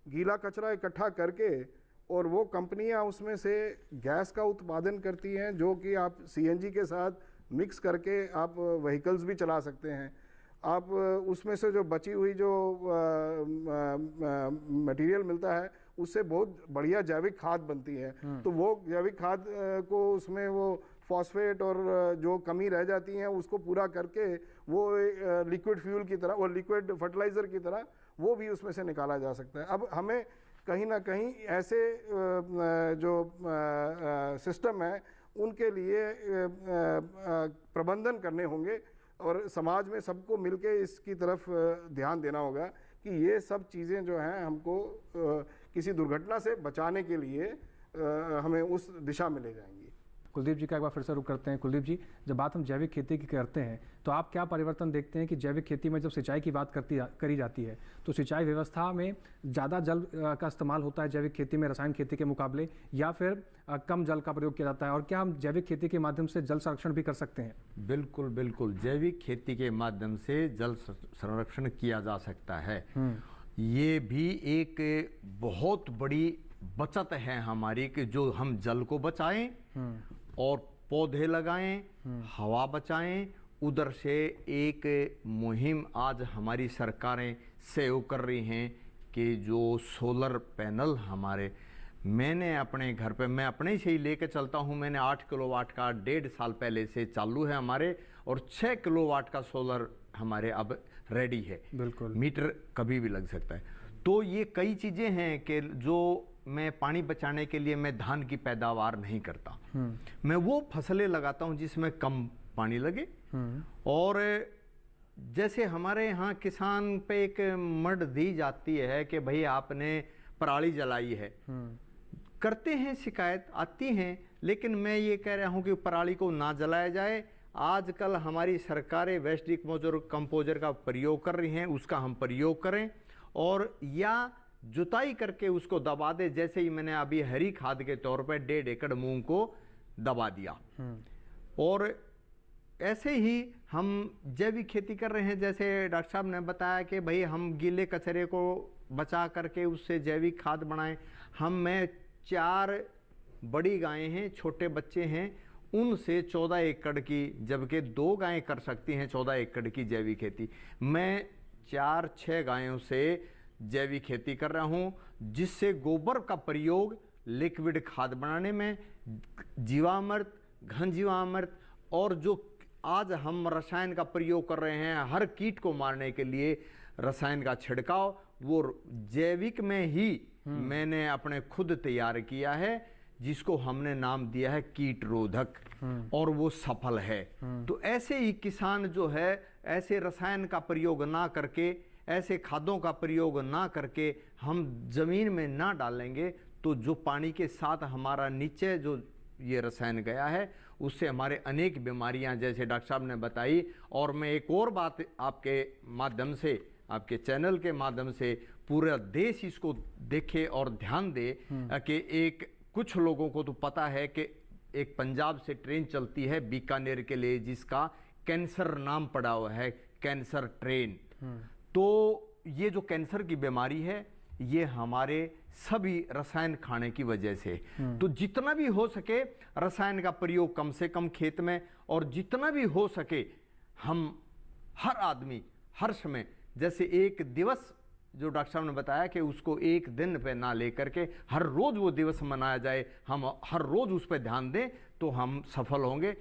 गीला कचरा इकट्ठा करके और वो कंपनियां उसमें से गैस का उत्पादन करती हैं जो कि आप सीएनजी के साथ मिक्स करके आप व्हीकल्स भी चला सकते हैं। आप उसमें से जो बची हुई जो मटेरियल मिलता है उससे बहुत बढ़िया जैविक खाद बनती है। तो वो जैविक खाद को उसमें वो फॉस्फेट और जो कमी रह जाती है उसको पूरा करके वो लिक्विड फ्यूल की तरह, वो लिक्विड फर्टिलाइज़र की तरह वो भी उसमें से निकाला जा सकता है। अब हमें कहीं ना कहीं ऐसे जो सिस्टम है उनके लिए प्रबंधन करने होंगे और समाज में सबको मिलके इसकी तरफ ध्यान देना होगा कि ये सब चीज़ें जो हैं हमको किसी दुर्घटना से बचाने के लिए हमें उस दिशा में ले जाएंगी। कुलदीप जी का एक बार फिर से रुख करते हैं। कुलदीप जी, जब बात हम जैविक खेती की करते हैं तो आप क्या परिवर्तन देखते हैं कि जैविक खेती में जब सिंचाई की बात करी जाती है तो सिंचाई व्यवस्था में ज़्यादा जल का इस्तेमाल होता है जैविक खेती में रासायनिक खेती के मुकाबले, या फिर कम जल का प्रयोग किया जाता है, और क्या हम जैविक खेती के माध्यम से जल संरक्षण भी कर सकते हैं? बिल्कुल बिल्कुल, जैविक खेती के माध्यम से जल संरक्षण किया जा सकता है। ये भी एक बहुत बड़ी बचत है हमारी कि जो हम जल को बचाएं और पौधे लगाएं, हवा बचाएं। उधर से एक मुहिम आज हमारी सरकारें सहयोग कर रही हैं कि जो सोलर पैनल हमारे, मैंने अपने घर पे, मैं अपने से ही लेके चलता हूं। मैंने 8 किलोवाट का 1.5 साल पहले से चालू है हमारे, और 6 किलोवाट का सोलर हमारे अब रेडी है। बिल्कुल, मीटर कभी भी लग सकता है। तो ये कई चीज़ें हैं कि जो मैं पानी बचाने के लिए मैं धान की पैदावार नहीं करता, मैं वो फसलें लगाता हूँ जिसमें कम पानी लगे। और जैसे हमारे यहाँ किसान पे एक मड दी जाती है कि भाई आपने पराली जलाई है, करते हैं, शिकायत आती हैं, लेकिन मैं ये कह रहा हूँ कि पराली को ना जलाया जाए। आजकल हमारी सरकारें वेस्ट कंपोजर का प्रयोग कर रही हैं, उसका हम प्रयोग करें, और या जुताई करके उसको दबा दे। जैसे ही मैंने अभी हरी खाद के तौर पर 1.5 एकड़ मूंग को दबा दिया। और ऐसे ही हम जैविक खेती कर रहे हैं। जैसे डॉक्टर साहब ने बताया कि भाई हम गीले कचरे को बचा करके उससे जैविक खाद बनाएं। मैं 4 बड़ी गायें हैं, छोटे बच्चे हैं, उनसे 14 एकड़ की, जबकि 2 गायें कर सकती हैं 14 एकड़ की जैविक खेती, मैं 4-6 गायों से जैविक खेती कर रहा हूं, जिससे गोबर का प्रयोग लिक्विड खाद बनाने में, जीवामृत, घन जीवामृत, और जो आज हम रसायन का प्रयोग कर रहे हैं हर कीट को मारने के लिए रसायन का छिड़काव, वो जैविक में ही मैंने अपने खुद तैयार किया है, जिसको हमने नाम दिया है कीट रोधक, और वो सफल है। तो ऐसे ही किसान जो है ऐसे रसायन का प्रयोग ना करके, ऐसे खादों का प्रयोग ना करके हम जमीन में ना डालेंगे तो जो पानी के साथ हमारा नीचे जो ये रसायन गया है उससे हमारे अनेक बीमारियां, जैसे डॉक्टर साहब ने बताई। और मैं एक और बात आपके माध्यम से, आपके चैनल के माध्यम से पूरा देश इसको देखे और ध्यान दे कि कुछ लोगों को तो पता है कि एक पंजाब से ट्रेन चलती है बीकानेर के लिए, जिसका कैंसर नाम पड़ा हुआ है, कैंसर ट्रेन। तो ये जो कैंसर की बीमारी है ये हमारे सभी रसायन खाने की वजह से। तो जितना भी हो सके रसायन का प्रयोग कम से कम खेत में, और जितना भी हो सके हम हर आदमी हर समय, जैसे एक दिवस जो डॉक्टर साहब ने बताया कि उसको एक दिन पे ना लेकर के हर रोज वो दिवस मनाया जाए, हम हर रोज उस पर ध्यान दें तो हम सफल होंगे,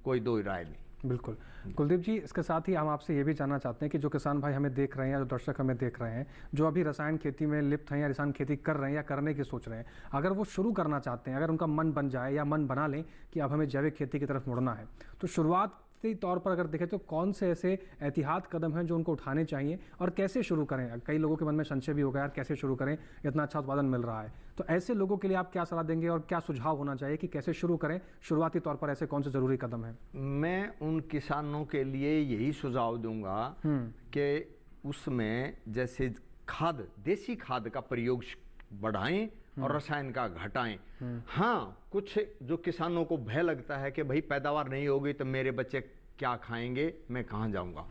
कोई दो राय नहीं। बिल्कुल कुलदीप जी, इसके साथ ही हम आपसे ये भी जानना चाहते हैं कि जो किसान भाई हमें देख रहे हैं या जो दर्शक हमें देख रहे हैं, जो अभी रसायन खेती में लिप्त हैं या रसायन खेती कर रहे हैं या करने की सोच रहे हैं, अगर वो शुरू करना चाहते हैं, अगर उनका मन बन जाए या मन बना लें कि अब हमें जैविक खेती की तरफ मुड़ना है, तो शुरुआती तौर पर अगर देखें तो कौन से ऐसे एहतियात कदम हैं जो उनको उठाने चाहिए और कैसे शुरू करें? कई लोगों के मन में संशय भी होगा, यार कैसे शुरू करें, इतना अच्छा उत्पादन मिल रहा है। तो ऐसे लोगों के लिए आप क्या सलाह देंगे और क्या सुझाव होना चाहिए कि कैसे शुरू करें? शुरुआती तौर पर ऐसे कौन से जरूरी कदम हैं? मैं उन किसानों के लिए यही सुझाव दूंगा कि उसमें जैसे खाद, देसी खाद का प्रयोग बढ़ाएं और रसायन का घटाएं। हाँ, कुछ जो किसानों को भय लगता है कि भाई पैदावार नहीं होगी तो मेरे बच्चे क्या खाएंगे, मैं कहाँ जाऊंगा,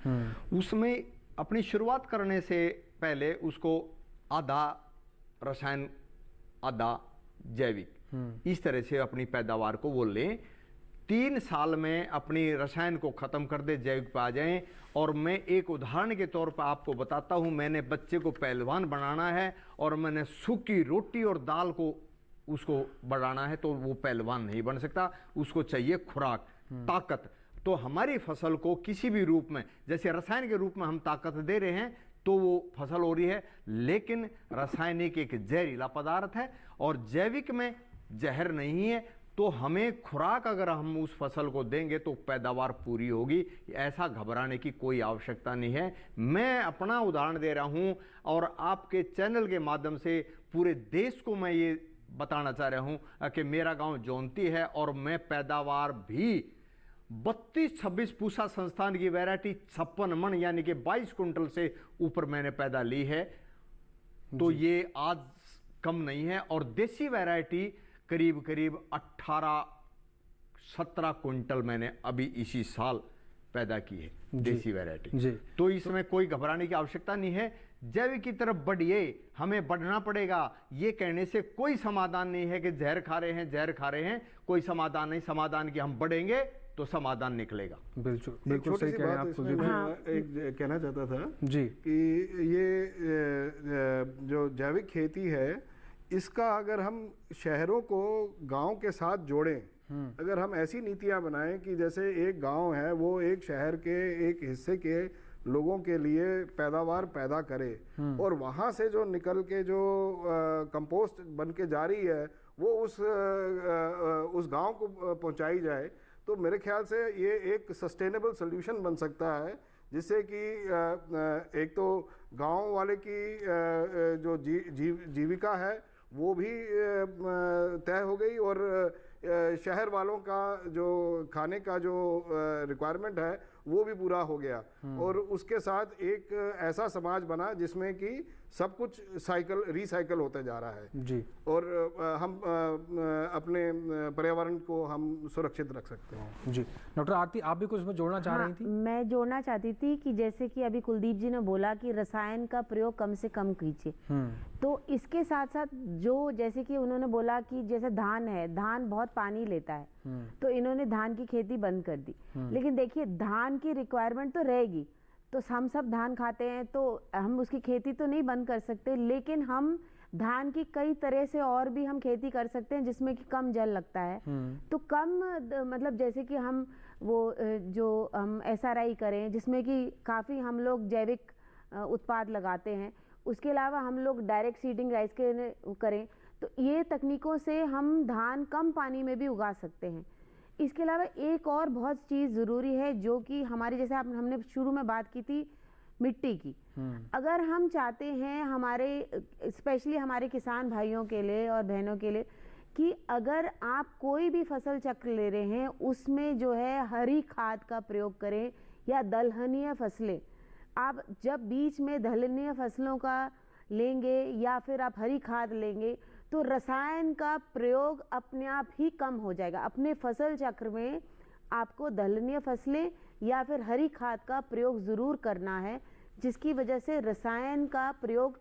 उसमें अपनी शुरुआत करने से पहले उसको आधा रसायन आधा जैविक, इस तरह से अपनी पैदावार को वो लें। 3 साल में अपनी रसायन को खत्म कर दे, जैविक पे आ जाएं। और मैं एक उदाहरण के तौर पर आपको बताता हूं, मैंने बच्चे को पहलवान बनाना है और मैंने सूखी रोटी और दाल को उसको बढ़ाना है, तो वो पहलवान नहीं बन सकता, उसको चाहिए खुराक, ताकत। तो हमारी फसल को किसी भी रूप में, जैसे रसायन के रूप में हम ताकत दे रहे हैं तो वो फसल हो रही है, लेकिन रासायनिक एक जहरीला पदार्थ है और जैविक में जहर नहीं है। तो हमें खुराक अगर हम उस फसल को देंगे तो पैदावार पूरी होगी, ऐसा घबराने की कोई आवश्यकता नहीं है। मैं अपना उदाहरण दे रहा हूं और आपके चैनल के माध्यम से पूरे देश को मैं ये बताना चाह रहा हूं कि मेरा गांव जौनती है और मैं पैदावार भी 32-26 पूसा संस्थान की वैरायटी 56 मन यानी कि 22 कुंटल से ऊपर मैंने पैदा ली है। तो ये आज कम नहीं है। और देसी वैरायटी करीब करीब 18-17 कुंटल मैंने अभी इसी साल पैदा की है, देसी वैरायटी। तो इसमें कोई घबराने की आवश्यकता नहीं है। जैविक की तरफ बढ़िए, हमें बढ़ना पड़ेगा। ये कहने से कोई समाधान नहीं है कि जहर खा रहे हैं, जहर खा रहे हैं, कोई समाधान नहीं। समाधान की हम बढ़ेंगे तो समाधान निकलेगा। बिल्कुल बिल्कुल सही कह रहे हैं आप कुलदीप जी। एक कहना चाहता था जी कि ये जो जैविक खेती है, इसका अगर हम शहरों को गांव के साथ जोड़ें, अगर हम ऐसी नीतियां बनाएं कि जैसे एक गांव है वो एक शहर के एक हिस्से के लोगों के लिए पैदावार पैदा करे और वहां से जो निकल के जो कंपोस्ट बन के जा रही है वो उस गांव को पहुंचाई जाए, तो मेरे ख्याल से ये एक सस्टेनेबल सोल्यूशन बन सकता है, जिससे कि एक तो गांव वाले की जो जीविका है वो भी तय हो गई और शहर वालों का जो खाने का जो रिक्वायरमेंट है वो भी पूरा हो गया। और उसके साथ एक ऐसा समाज बना जिसमें कि सब कुछ रिसाइकल होते जा रहा है जी, और हम अपने पर्यावरण को हम सुरक्षित रख सकते हैं। जी डॉक्टर आरती, आप भी कुछ इसमें जोड़ना चाह रही थी? मैं जोड़ना चाहती थी कि जैसे कि अभी कुलदीप जी ने बोला कि रसायन का प्रयोग कम से कम कीजिए, तो इसके साथ साथ जो जैसे कि उन्होंने बोला कि जैसे धान है, धान बहुत पानी लेता है, तो इन्होंने धान की खेती बंद कर दी। लेकिन देखिए धान की रिक्वायरमेंट तो रहेगी, तो हम सब धान खाते हैं तो हम उसकी खेती तो नहीं बंद कर सकते, लेकिन हम धान की कई तरह से और भी हम खेती कर सकते हैं जिसमें कि कम जल लगता है। तो कम मतलब जैसे कि हम वो जो हम SRI करें जिसमें कि काफ़ी हम लोग जैविक उत्पाद लगाते हैं, उसके अलावा हम लोग डायरेक्ट सीडिंग राइस के करें तो ये तकनीकों से हम धान कम पानी में भी उगा सकते हैं। इसके अलावा एक और बहुत चीज़ ज़रूरी है जो कि हमारी, जैसे हमने शुरू में बात की थी मिट्टी की, अगर हम चाहते हैं हमारे स्पेशली हमारे किसान भाइयों के लिए और बहनों के लिए कि अगर आप कोई भी फसल चक्र ले रहे हैं उसमें जो है हरी खाद का प्रयोग करें या दलहनीय फसलें, आप जब बीच में दलहनीय फसलों का लेंगे या फिर आप हरी खाद लेंगे तो रसायन का प्रयोग अपने आप ही कम हो जाएगा। अपने फसल चक्र में आपको दलहनीय फसलें या फिर हरी खाद का प्रयोग ज़रूर करना है, जिसकी वजह से रसायन का प्रयोग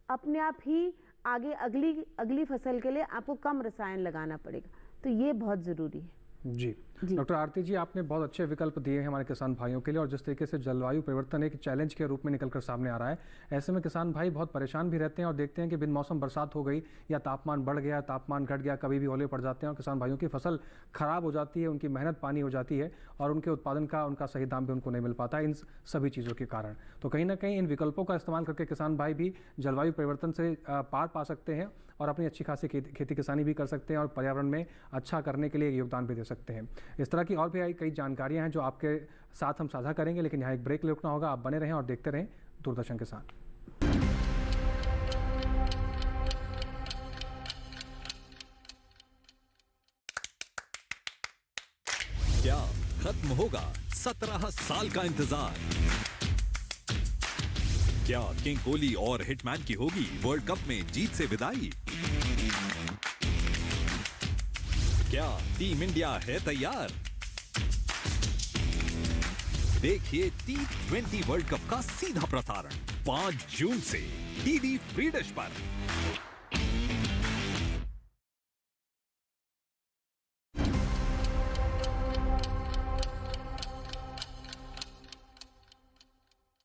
अपने आप ही आगे अगली फसल के लिए आपको कम रसायन लगाना पड़ेगा। तो ये बहुत ज़रूरी है। जी डॉक्टर आरती जी, आपने बहुत अच्छे विकल्प दिए हैं हमारे किसान भाइयों के लिए, और जिस तरीके से जलवायु परिवर्तन एक चैलेंज के रूप में निकलकर सामने आ रहा है, ऐसे में किसान भाई बहुत परेशान भी रहते हैं और देखते हैं कि बिन मौसम बरसात हो गई या तापमान बढ़ गया, तापमान घट गया, कभी भी ओले पड़ जाते हैं और किसान भाइयों की फसल खराब हो जाती है, उनकी मेहनत पानी हो जाती है और उनके उत्पादन का उनका सही दाम भी उनको नहीं मिल पाता इन सभी चीज़ों के कारण। तो कहीं ना कहीं इन विकल्पों का इस्तेमाल करके किसान भाई भी जलवायु परिवर्तन से पार पा सकते हैं और अपनी अच्छी खासी खेती किसानी भी कर सकते हैं और पर्यावरण में अच्छा करने के लिए योगदान भी दे सकते हैं। इस तरह की और भी कई जानकारियां हैं जो आपके साथ हम साझा करेंगे, लेकिन यहाँ एक ब्रेक ले रुकना होगा। आप बने रहें और देखते रहें दूरदर्शन के साथ। क्या खत्म होगा 17 साल का इंतजार? क्या किंग कोहली और हिटमैन की होगी वर्ल्ड कप में जीत से विदाई? क्या टीम इंडिया है तैयार? देखिए T20 वर्ल्ड कप का सीधा प्रसारण 5 जून से डीडी फ्री डिश पर।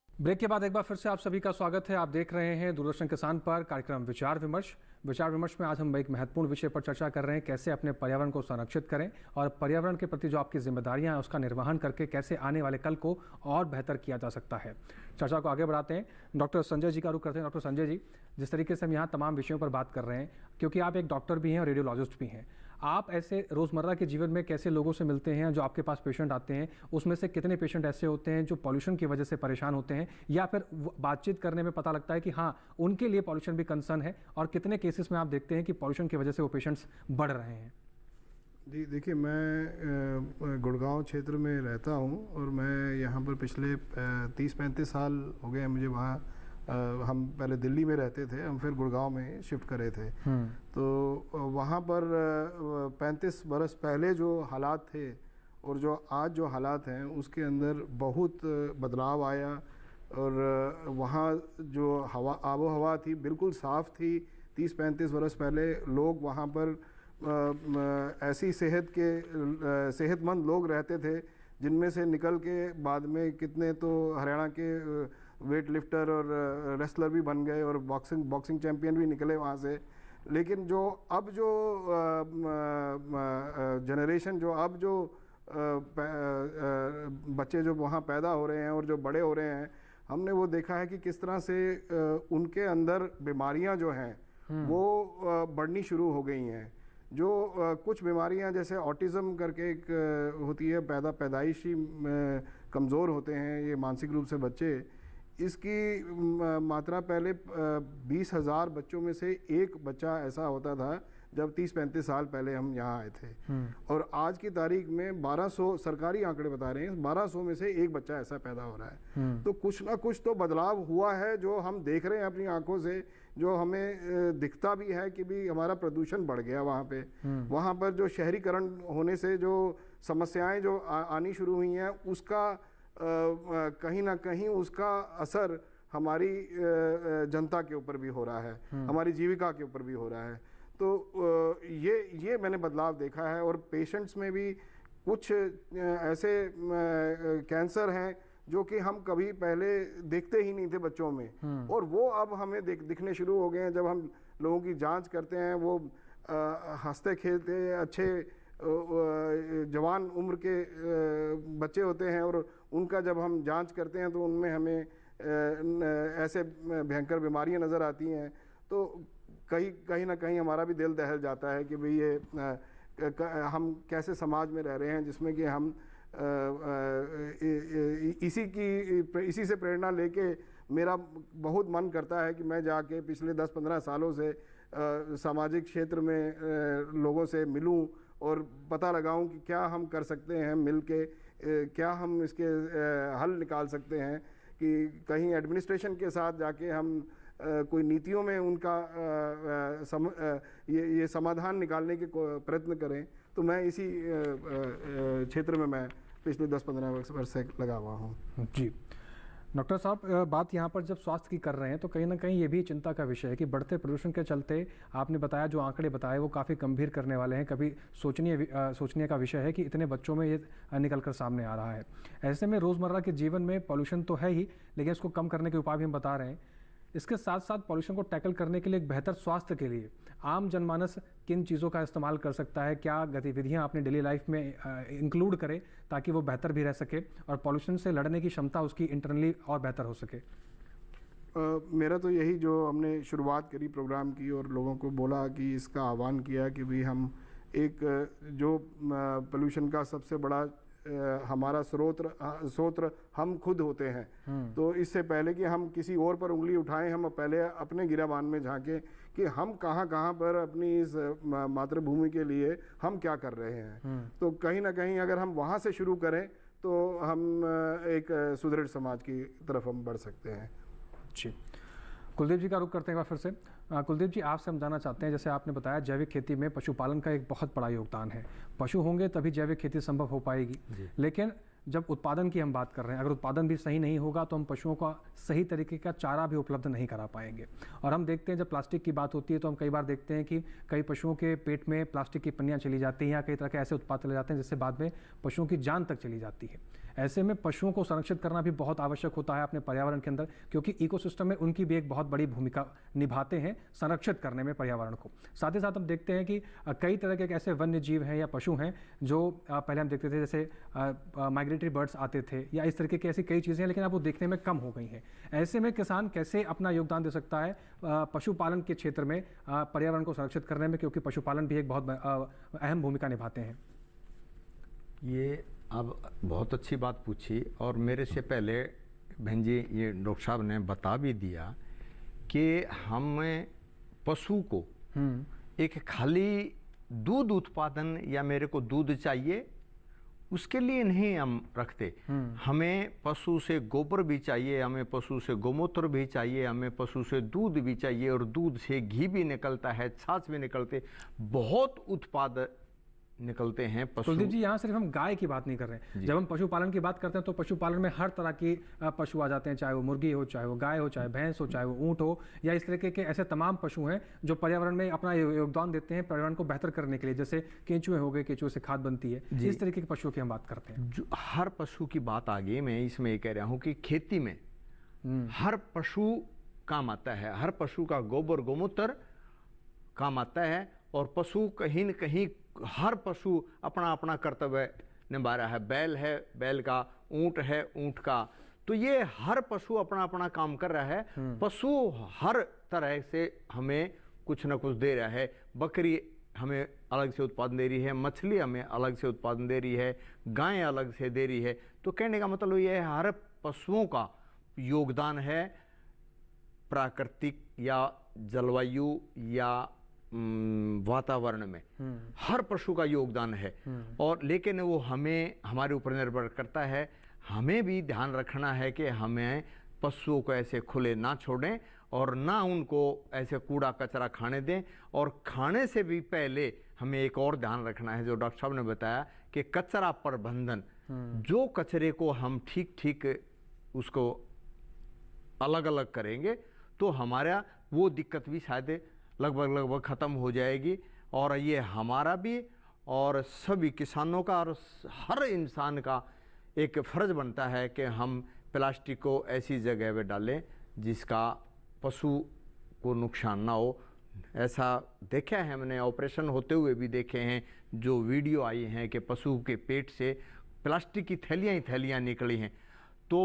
ब्रेक के बाद एक बार फिर से आप सभी का स्वागत है। आप देख रहे हैं दूरदर्शन किसान पर कार्यक्रम विचार विमर्श। विचार विमर्श में आज हम एक महत्वपूर्ण विषय पर चर्चा कर रहे हैं, कैसे अपने पर्यावरण को संरक्षित करें और पर्यावरण के प्रति जो आपकी जिम्मेदारियां हैं उसका निर्वहन करके कैसे आने वाले कल को और बेहतर किया जा सकता है। चर्चा को आगे बढ़ाते हैं, डॉक्टर संजय जी का रुख करते हैं। डॉक्टर संजय जी, जिस तरीके से हम यहाँ तमाम विषयों पर बात कर रहे हैं, क्योंकि आप एक डॉक्टर भी हैं और रेडियोलॉजिस्ट भी हैं, आप ऐसे रोज़मर्रा के जीवन में कैसे लोगों से मिलते हैं जो आपके पास पेशेंट आते हैं, उसमें से कितने पेशेंट ऐसे होते हैं जो पॉल्यूशन की वजह से परेशान होते हैं, या फिर बातचीत करने में पता लगता है कि हाँ उनके लिए पॉल्यूशन भी कंसर्न है, और कितने केसेस में आप देखते हैं कि पॉल्यूशन की वजह से वो पेशेंट्स बढ़ रहे हैं? जी देखिए, मैं गुड़गांव क्षेत्र में रहता हूँ और मैं यहाँ पर पिछले 30-35 साल हो गए हैं मुझे वहाँ। हम पहले दिल्ली में रहते थे, हम फिर गुड़गांव में शिफ्ट करे थे। तो वहाँ पर 35 बरस पहले जो हालात थे और जो आज जो हालात हैं उसके अंदर बहुत बदलाव आया। और वहाँ जो आबो हवा थी बिल्कुल साफ़ थी। 30-35 बरस पहले लोग वहाँ पर ऐसी सेहतमंद लोग रहते थे जिनमें से निकल के बाद में कितने तो हरियाणा के वेट लिफ्टर और रेसलर भी बन गए और बॉक्सिंग चैंपियन भी निकले वहाँ से। लेकिन जो अब जो जनरेशन जो बच्चे जो वहाँ पैदा हो रहे हैं और जो बड़े हो रहे हैं, हमने वो देखा है कि किस तरह से उनके अंदर बीमारियाँ जो हैं वो बढ़नी शुरू हो गई हैं। जो कुछ बीमारियां जैसे ऑटिज़म करके एक होती है, पैदाइशी कमज़ोर होते हैं ये मानसिक रूप से बच्चे, इसकी मात्रा पहले 20,000 बच्चों में से एक बच्चा ऐसा होता था जब 30-35 साल पहले हम यहाँ आए थे। और आज की तारीख में 1200 सरकारी आंकड़े बता रहे हैं, 1200 में से एक बच्चा ऐसा पैदा हो रहा है। तो कुछ ना कुछ तो बदलाव हुआ है जो हम देख रहे हैं अपनी आंखों से, जो हमें दिखता भी है कि भी हमारा प्रदूषण बढ़ गया वहाँ पे। वहाँ पर जो शहरीकरण होने से जो समस्याएं जो आनी शुरू हुई हैं उसका कहीं ना कहीं उसका असर हमारी जनता के ऊपर भी हो रहा है, हमारी जीविका के ऊपर भी हो रहा है। तो ये मैंने बदलाव देखा है। और पेशेंट्स में भी कुछ ऐसे कैंसर हैं जो कि हम कभी पहले देखते ही नहीं थे बच्चों में, और वो अब हमें दिखने शुरू हो गए हैं। जब हम लोगों की जांच करते हैं, वो हंसते खेलते अच्छे जवान उम्र के बच्चे होते हैं, और उनका जब हम जांच करते हैं तो उनमें हमें ऐसे भयंकर बीमारियां नज़र आती हैं, तो कहीं ना कहीं हमारा भी दिल दहल जाता है कि भाई ये हम कैसे समाज में रह रहे हैं जिसमें कि हम इसी से प्रेरणा लेके मेरा बहुत मन करता है कि मैं जाके पिछले 10-15 सालों से सामाजिक क्षेत्र में लोगों से मिलूं और पता लगाऊं कि क्या हम कर सकते हैं मिल के, क्या हम इसके हल निकाल सकते हैं, कि कहीं एडमिनिस्ट्रेशन के साथ जाके हम कोई नीतियों में उनका ये समाधान निकालने के प्रयत्न करें। तो मैं इसी क्षेत्र में मैं पिछले 10-15 वर्ष से लगा हुआ हूँ। जी डॉक्टर साहब, बात यहाँ पर जब स्वास्थ्य की कर रहे हैं तो कहीं ना कहीं ये भी चिंता का विषय है कि बढ़ते प्रदूषण के चलते आपने बताया, जो आंकड़े बताए वो काफ़ी गंभीर करने वाले हैं। कभी सोचने का विषय है कि इतने बच्चों में ये निकल कर सामने आ रहा है। ऐसे में रोज़मर्रा के जीवन में पॉल्यूशन तो है ही, लेकिन इसको कम करने के उपाय भी हम बता रहे हैं। इसके साथ साथ पॉल्यूशन को टैकल करने के लिए एक बेहतर स्वास्थ्य के लिए आम जनमानस किन चीज़ों का इस्तेमाल कर सकता है, क्या गतिविधियां अपनी डेली लाइफ में इंक्लूड करे ताकि वो बेहतर भी रह सके और पॉल्यूशन से लड़ने की क्षमता उसकी इंटरनली और बेहतर हो सके? मेरा तो यही, जो हमने शुरुआत करी प्रोग्राम की और लोगों को बोला कि इसका आह्वान किया कि भाई हम एक जो पोल्यूशन का सबसे बड़ा हमारा स्रोत हम खुद होते हैं, तो इससे पहले कि हम किसी और पर उंगली उठाएं, हम पहले अपने गिराबान में झांकें कि हम कहाँ पर अपनी इस मातृभूमि के लिए हम क्या कर रहे हैं। तो कहीं ना कहीं अगर हम वहाँ से शुरू करें तो हम एक सुदृढ़ समाज की तरफ हम बढ़ सकते हैं। जी, कुलदीप जी का रुख करते हैं फिर से। कुलदीप जी, आपसे हम जानना चाहते हैं, जैसे आपने बताया जैविक खेती में पशुपालन का एक बहुत बड़ा योगदान है। पशु होंगे तभी जैविक खेती संभव हो पाएगी, लेकिन जब उत्पादन की हम बात कर रहे हैं, अगर उत्पादन भी सही नहीं होगा तो हम पशुओं का सही तरीके का चारा भी उपलब्ध नहीं करा पाएंगे। और हम देखते हैं जब प्लास्टिक की बात होती है तो हम कई बार देखते हैं कि कई पशुओं के पेट में प्लास्टिक की पन्नियाँ चली जाती हैं या कई तरह के ऐसे उत्पाद चले जाते हैं जिससे बाद में पशुओं की जान तक चली जाती है। ऐसे में पशुओं को संरक्षित करना भी बहुत आवश्यक होता है अपने पर्यावरण के अंदर, क्योंकि इकोसिस्टम में उनकी भी एक बहुत बड़ी भूमिका निभाते हैं संरक्षित करने में पर्यावरण को। साथ ही साथ हम देखते हैं कि कई तरह के ऐसे वन्य जीव हैं या पशु हैं जो पहले हम देखते थे, जैसे माइग्रेटरी बर्ड्स आते थे या इस तरीके की ऐसी कई चीज़ें हैं, लेकिन अब वो देखने में कम हो गई हैं। ऐसे में किसान कैसे अपना योगदान दे सकता है पशुपालन के क्षेत्र में पर्यावरण को संरक्षित करने में, क्योंकि पशुपालन भी एक बहुत अहम भूमिका निभाते हैं? ये अब बहुत अच्छी बात पूछी, और मेरे से पहले बहन जी ये डॉक्टर साहब ने बता भी दिया कि हमें पशु को एक खाली दूध उत्पादन या मेरे को दूध चाहिए उसके लिए नहीं हम रखते। हमें पशु से गोबर भी चाहिए, हमें पशु से गोमूत्र भी चाहिए, हमें पशु से दूध भी चाहिए, और दूध से घी भी निकलता है, छाछ भी निकलते, बहुत उत्पाद निकलते हैं पशु। कुलदीप जी, यहाँ सिर्फ हम गाय की बात नहीं कर रहे हैं। जब हम पशुपालन की बात करते हैं तो पशुपालन में हर तरह की पशु आ जाते हैं, चाहे वो मुर्गी हो, चाहे वो गाय हो, चाहे भैंस हो, चाहे वो ऊँट हो, या इस तरीके के ऐसे तमाम पशु हैं जो पर्यावरण में अपना योगदान देते हैं पर्यावरण को बेहतर करने के लिए। जैसे केंचुए हो गए, केंचुए से खाद बनती है, इस तरीके के पशुओं की हम बात करते हैं। जो हर पशु की बात आगे मैं इसमें ये कह रहा हूँ कि खेती में हर पशु काम आता है, हर पशु का गोबर गोमूत्र काम आता है, और पशु कहीं न कहीं हर पशु अपना अपना कर्तव्य निभा रहा है। बैल है, बैल का, ऊंट है, ऊंट का, तो ये हर पशु अपना अपना काम कर रहा है। पशु हर तरह से हमें कुछ न कुछ दे रहा है। बकरी हमें अलग से उत्पादन दे रही है, मछली हमें अलग से उत्पादन दे रही है, गाय अलग से दे रही है। तो कहने का मतलब ये है हर पशुओं का योगदान है प्राकृतिक या जलवायु या वातावरण में, हर पशु का योगदान है। और लेकिन वो हमें हमारे ऊपर निर्भर करता है। हमें भी ध्यान रखना है कि हमें पशुओं को ऐसे खुले ना छोड़ें और ना उनको ऐसे कूड़ा कचरा खाने दें, और खाने से भी पहले हमें एक और ध्यान रखना है जो डॉक्टर साहब ने बताया कि कचरा प्रबंधन। जो कचरे को हम ठीक ठीक उसको अलग अलग करेंगे तो हमारा वो दिक्कत भी शायद लगभग ख़त्म हो जाएगी। और ये हमारा भी और सभी किसानों का और हर इंसान का एक फ़र्ज़ बनता है कि हम प्लास्टिक को ऐसी जगह पे डालें जिसका पशु को नुकसान ना हो। ऐसा देखा है हमने, ऑपरेशन होते हुए भी देखे हैं, जो वीडियो आई हैं कि पशु के पेट से प्लास्टिक की थैलियाँ ही थैलियाँ निकली हैं। तो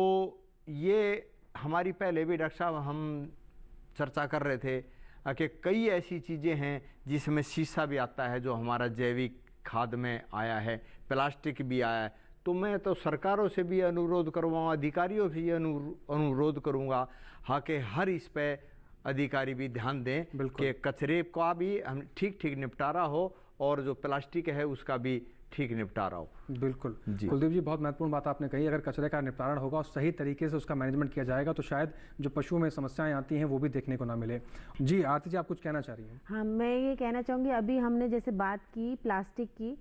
ये हमारी पहले भी डॉक्टर साहब हम चर्चा कर रहे थे कि कई ऐसी चीज़ें हैं जिसमें शीशा भी आता है जो हमारा जैविक खाद में आया है, प्लास्टिक भी आया है। तो मैं तो सरकारों से भी अनुरोध करूँगा, अधिकारियों से भी अनुरोध करूँगा हाँ कि हर इस पे अधिकारी भी ध्यान दें कि कचरे का भी हम ठीक निपटारा हो और जो प्लास्टिक है उसका भी ठीक निपटारा हो। बिल्कुल कुलदीप जी, बहुत महत्वपूर्ण बात आपने कही। अगर कचरे का निपटारा होगा और सही तरीके से उसका मैनेजमेंट किया जाएगा तो शायद जो पशुओं में समस्याएं आती हैं वो भी देखने को ना मिले। जी आरती जी, आप कुछ कहना चाह रही हैं? हाँ, मैं ये कहना चाहूँगी, अभी हमने जैसे बात की प्लास्टिक की,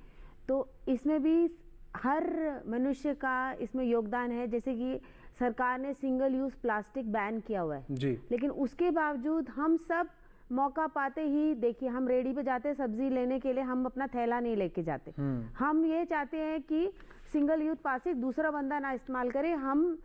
तो इसमें भी हर मनुष्य का इसमें योगदान है। जैसे कि सरकार ने सिंगल यूज़ प्लास्टिक बैन किया हुआ है जी, लेकिन उसके बावजूद हम सब मौका पाते ही, देखिए हम रेडी पे जाते हैं सब्जी लेने के लिए, हम अपना थैला नहीं लेके जाते। हम ये चाहते हैं कि सिंगल यूज प्लास्टिक दूसरा बंदा ना इस्तेमाल करे, हम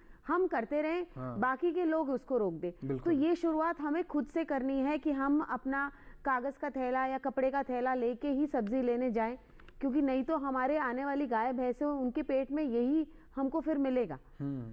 करते रहें, बाकी के लोग उसको रोक दें। तो ये शुरुआत हमें खुद से करनी है कि हम अपना कागज़ का थैला या कपड़े का थैला लेके ही सब्जी लेने जाएं, क्योंकि नहीं तो हमारे आने वाली गाय भैंसे उनके पेट में यही हमको फिर मिलेगा।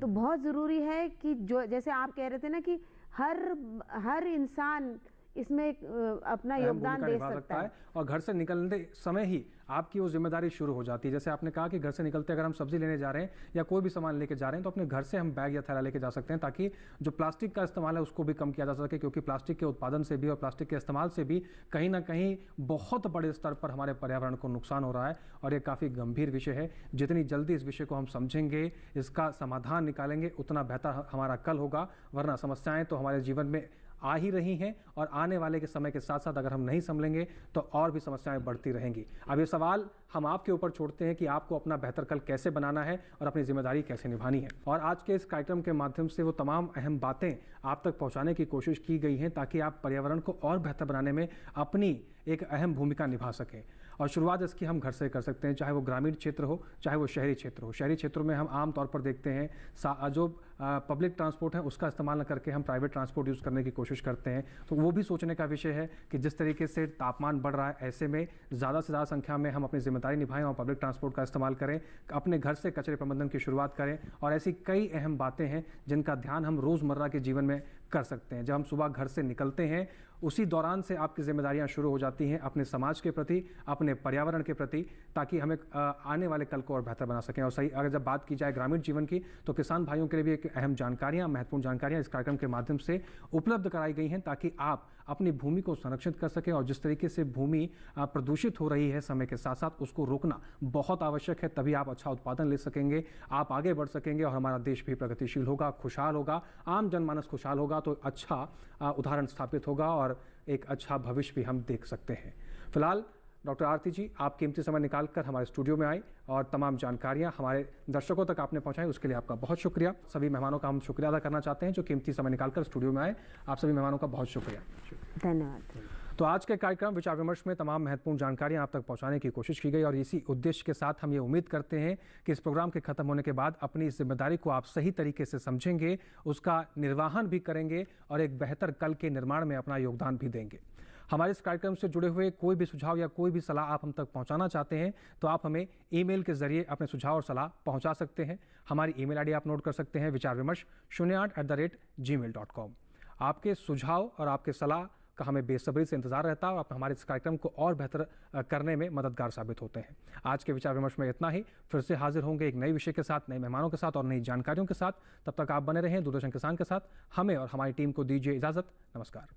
तो बहुत ज़रूरी है कि जो जैसे आप कह रहे थे ना कि हर इंसान इसमें अपना योगदान दे सकता है और घर से निकलते समय ही आपकी वो जिम्मेदारी शुरू हो जाती है। जैसे आपने कहा कि घर से निकलते अगर हम सब्जी लेने जा रहे हैं या कोई भी सामान लेके जा रहे हैं तो अपने घर से हम बैग या थैला लेके जा सकते हैं, ताकि जो प्लास्टिक का इस्तेमाल है उसको भी कम किया जा सके, क्योंकि प्लास्टिक के उत्पादन से भी और प्लास्टिक के इस्तेमाल से भी कहीं ना कहीं बहुत बड़े स्तर पर हमारे पर्यावरण को नुकसान हो रहा है और ये काफ़ी गंभीर विषय है। जितनी जल्दी इस विषय को हम समझेंगे, इसका समाधान निकालेंगे, उतना बेहतर हमारा कल होगा। वरना समस्याएं तो हमारे जीवन में आ ही रही हैं और आने वाले के समय के साथ साथ अगर हम नहीं संभलेंगे तो और भी समस्याएं बढ़ती रहेंगी। अब ये सवाल हम आपके ऊपर छोड़ते हैं कि आपको अपना बेहतर कल कैसे बनाना है और अपनी जिम्मेदारी कैसे निभानी है। और आज के इस कार्यक्रम के माध्यम से वो तमाम अहम बातें आप तक पहुंचाने की कोशिश की गई हैं ताकि आप पर्यावरण को और बेहतर बनाने में अपनी एक अहम भूमिका निभा सकें। और शुरुआत इसकी हम घर से कर सकते हैं, चाहे वो ग्रामीण क्षेत्र हो चाहे वो शहरी क्षेत्र हो। शहरी क्षेत्रों में हम आम तौर पर देखते हैं जो पब्लिक ट्रांसपोर्ट है उसका इस्तेमाल न करके हम प्राइवेट ट्रांसपोर्ट यूज़ करने की कोशिश करते हैं। तो वो भी सोचने का विषय है कि जिस तरीके से तापमान बढ़ रहा है ऐसे में ज़्यादा से ज़्यादा संख्या में हम अपनी जिम्मेदारी निभाएं और पब्लिक ट्रांसपोर्ट का इस्तेमाल करें, अपने घर से कचरे प्रबंधन की शुरुआत करें। और ऐसी कई अहम बातें हैं जिनका ध्यान हम रोज़मर्रा के जीवन में कर सकते हैं। जब हम सुबह घर से निकलते हैं उसी दौरान से आपकी जिम्मेदारियां शुरू हो जाती हैं अपने समाज के प्रति, अपने पर्यावरण के प्रति, ताकि हमें आने वाले कल को और बेहतर बना सकें। और सही अगर जब बात की जाए ग्रामीण जीवन की तो किसान भाइयों के लिए भी एक अहम जानकारियां, महत्वपूर्ण जानकारियां इस कार्यक्रम के माध्यम से उपलब्ध कराई गई हैं ताकि आप अपनी भूमि को संरक्षित कर सकें। और जिस तरीके से भूमि प्रदूषित हो रही है समय के साथ साथ उसको रोकना बहुत आवश्यक है, तभी आप अच्छा उत्पादन ले सकेंगे, आप आगे बढ़ सकेंगे और हमारा देश भी प्रगतिशील होगा, खुशहाल होगा, आम जनमानस खुशहाल होगा तो अच्छा उदाहरण स्थापित होगा और एक अच्छा भविष्य भी हम देख सकते हैं। फिलहाल डॉक्टर आरती जी, आप कीमती समय निकालकर हमारे स्टूडियो में आए और तमाम जानकारियां हमारे दर्शकों तक आपने पहुंचाई, उसके लिए आपका बहुत शुक्रिया। सभी मेहमानों का हम शुक्रिया अदा करना चाहते हैं जो कीमती समय निकालकर स्टूडियो में आए। आप सभी मेहमानों का बहुत शुक्रिया। धन्यवाद। तो आज के कार्यक्रम विचार विमर्श में तमाम महत्वपूर्ण जानकारियां आप तक पहुंचाने की कोशिश की गई और इसी उद्देश्य के साथ हम ये उम्मीद करते हैं कि इस प्रोग्राम के खत्म होने के बाद अपनी इस जिम्मेदारी को आप सही तरीके से समझेंगे, उसका निर्वहन भी करेंगे और एक बेहतर कल के निर्माण में अपना योगदान भी देंगे। हमारे इस कार्यक्रम से जुड़े हुए कोई भी सुझाव या कोई भी सलाह आप हम तक पहुंचाना चाहते हैं तो आप हमें ईमेल के जरिए अपने सुझाव और सलाह पहुंचा सकते हैं। हमारी ईमेल आईडी आप नोट कर सकते हैं, vicharvimarsh08@gmail.com। आपके सुझाव और आपके सलाह का हमें बेसब्री से इंतजार रहता है और आप हमारे इस कार्यक्रम को और बेहतर करने में मददगार साबित होते हैं। आज के विचार विमर्श में इतना ही। फिर से हाजिर होंगे एक नए विषय के साथ, नए मेहमानों के साथ और नई जानकारियों के साथ। तब तक आप बने रहें दूरदर्शन किसान के साथ। हमें और हमारी टीम को दीजिए इजाज़त। नमस्कार।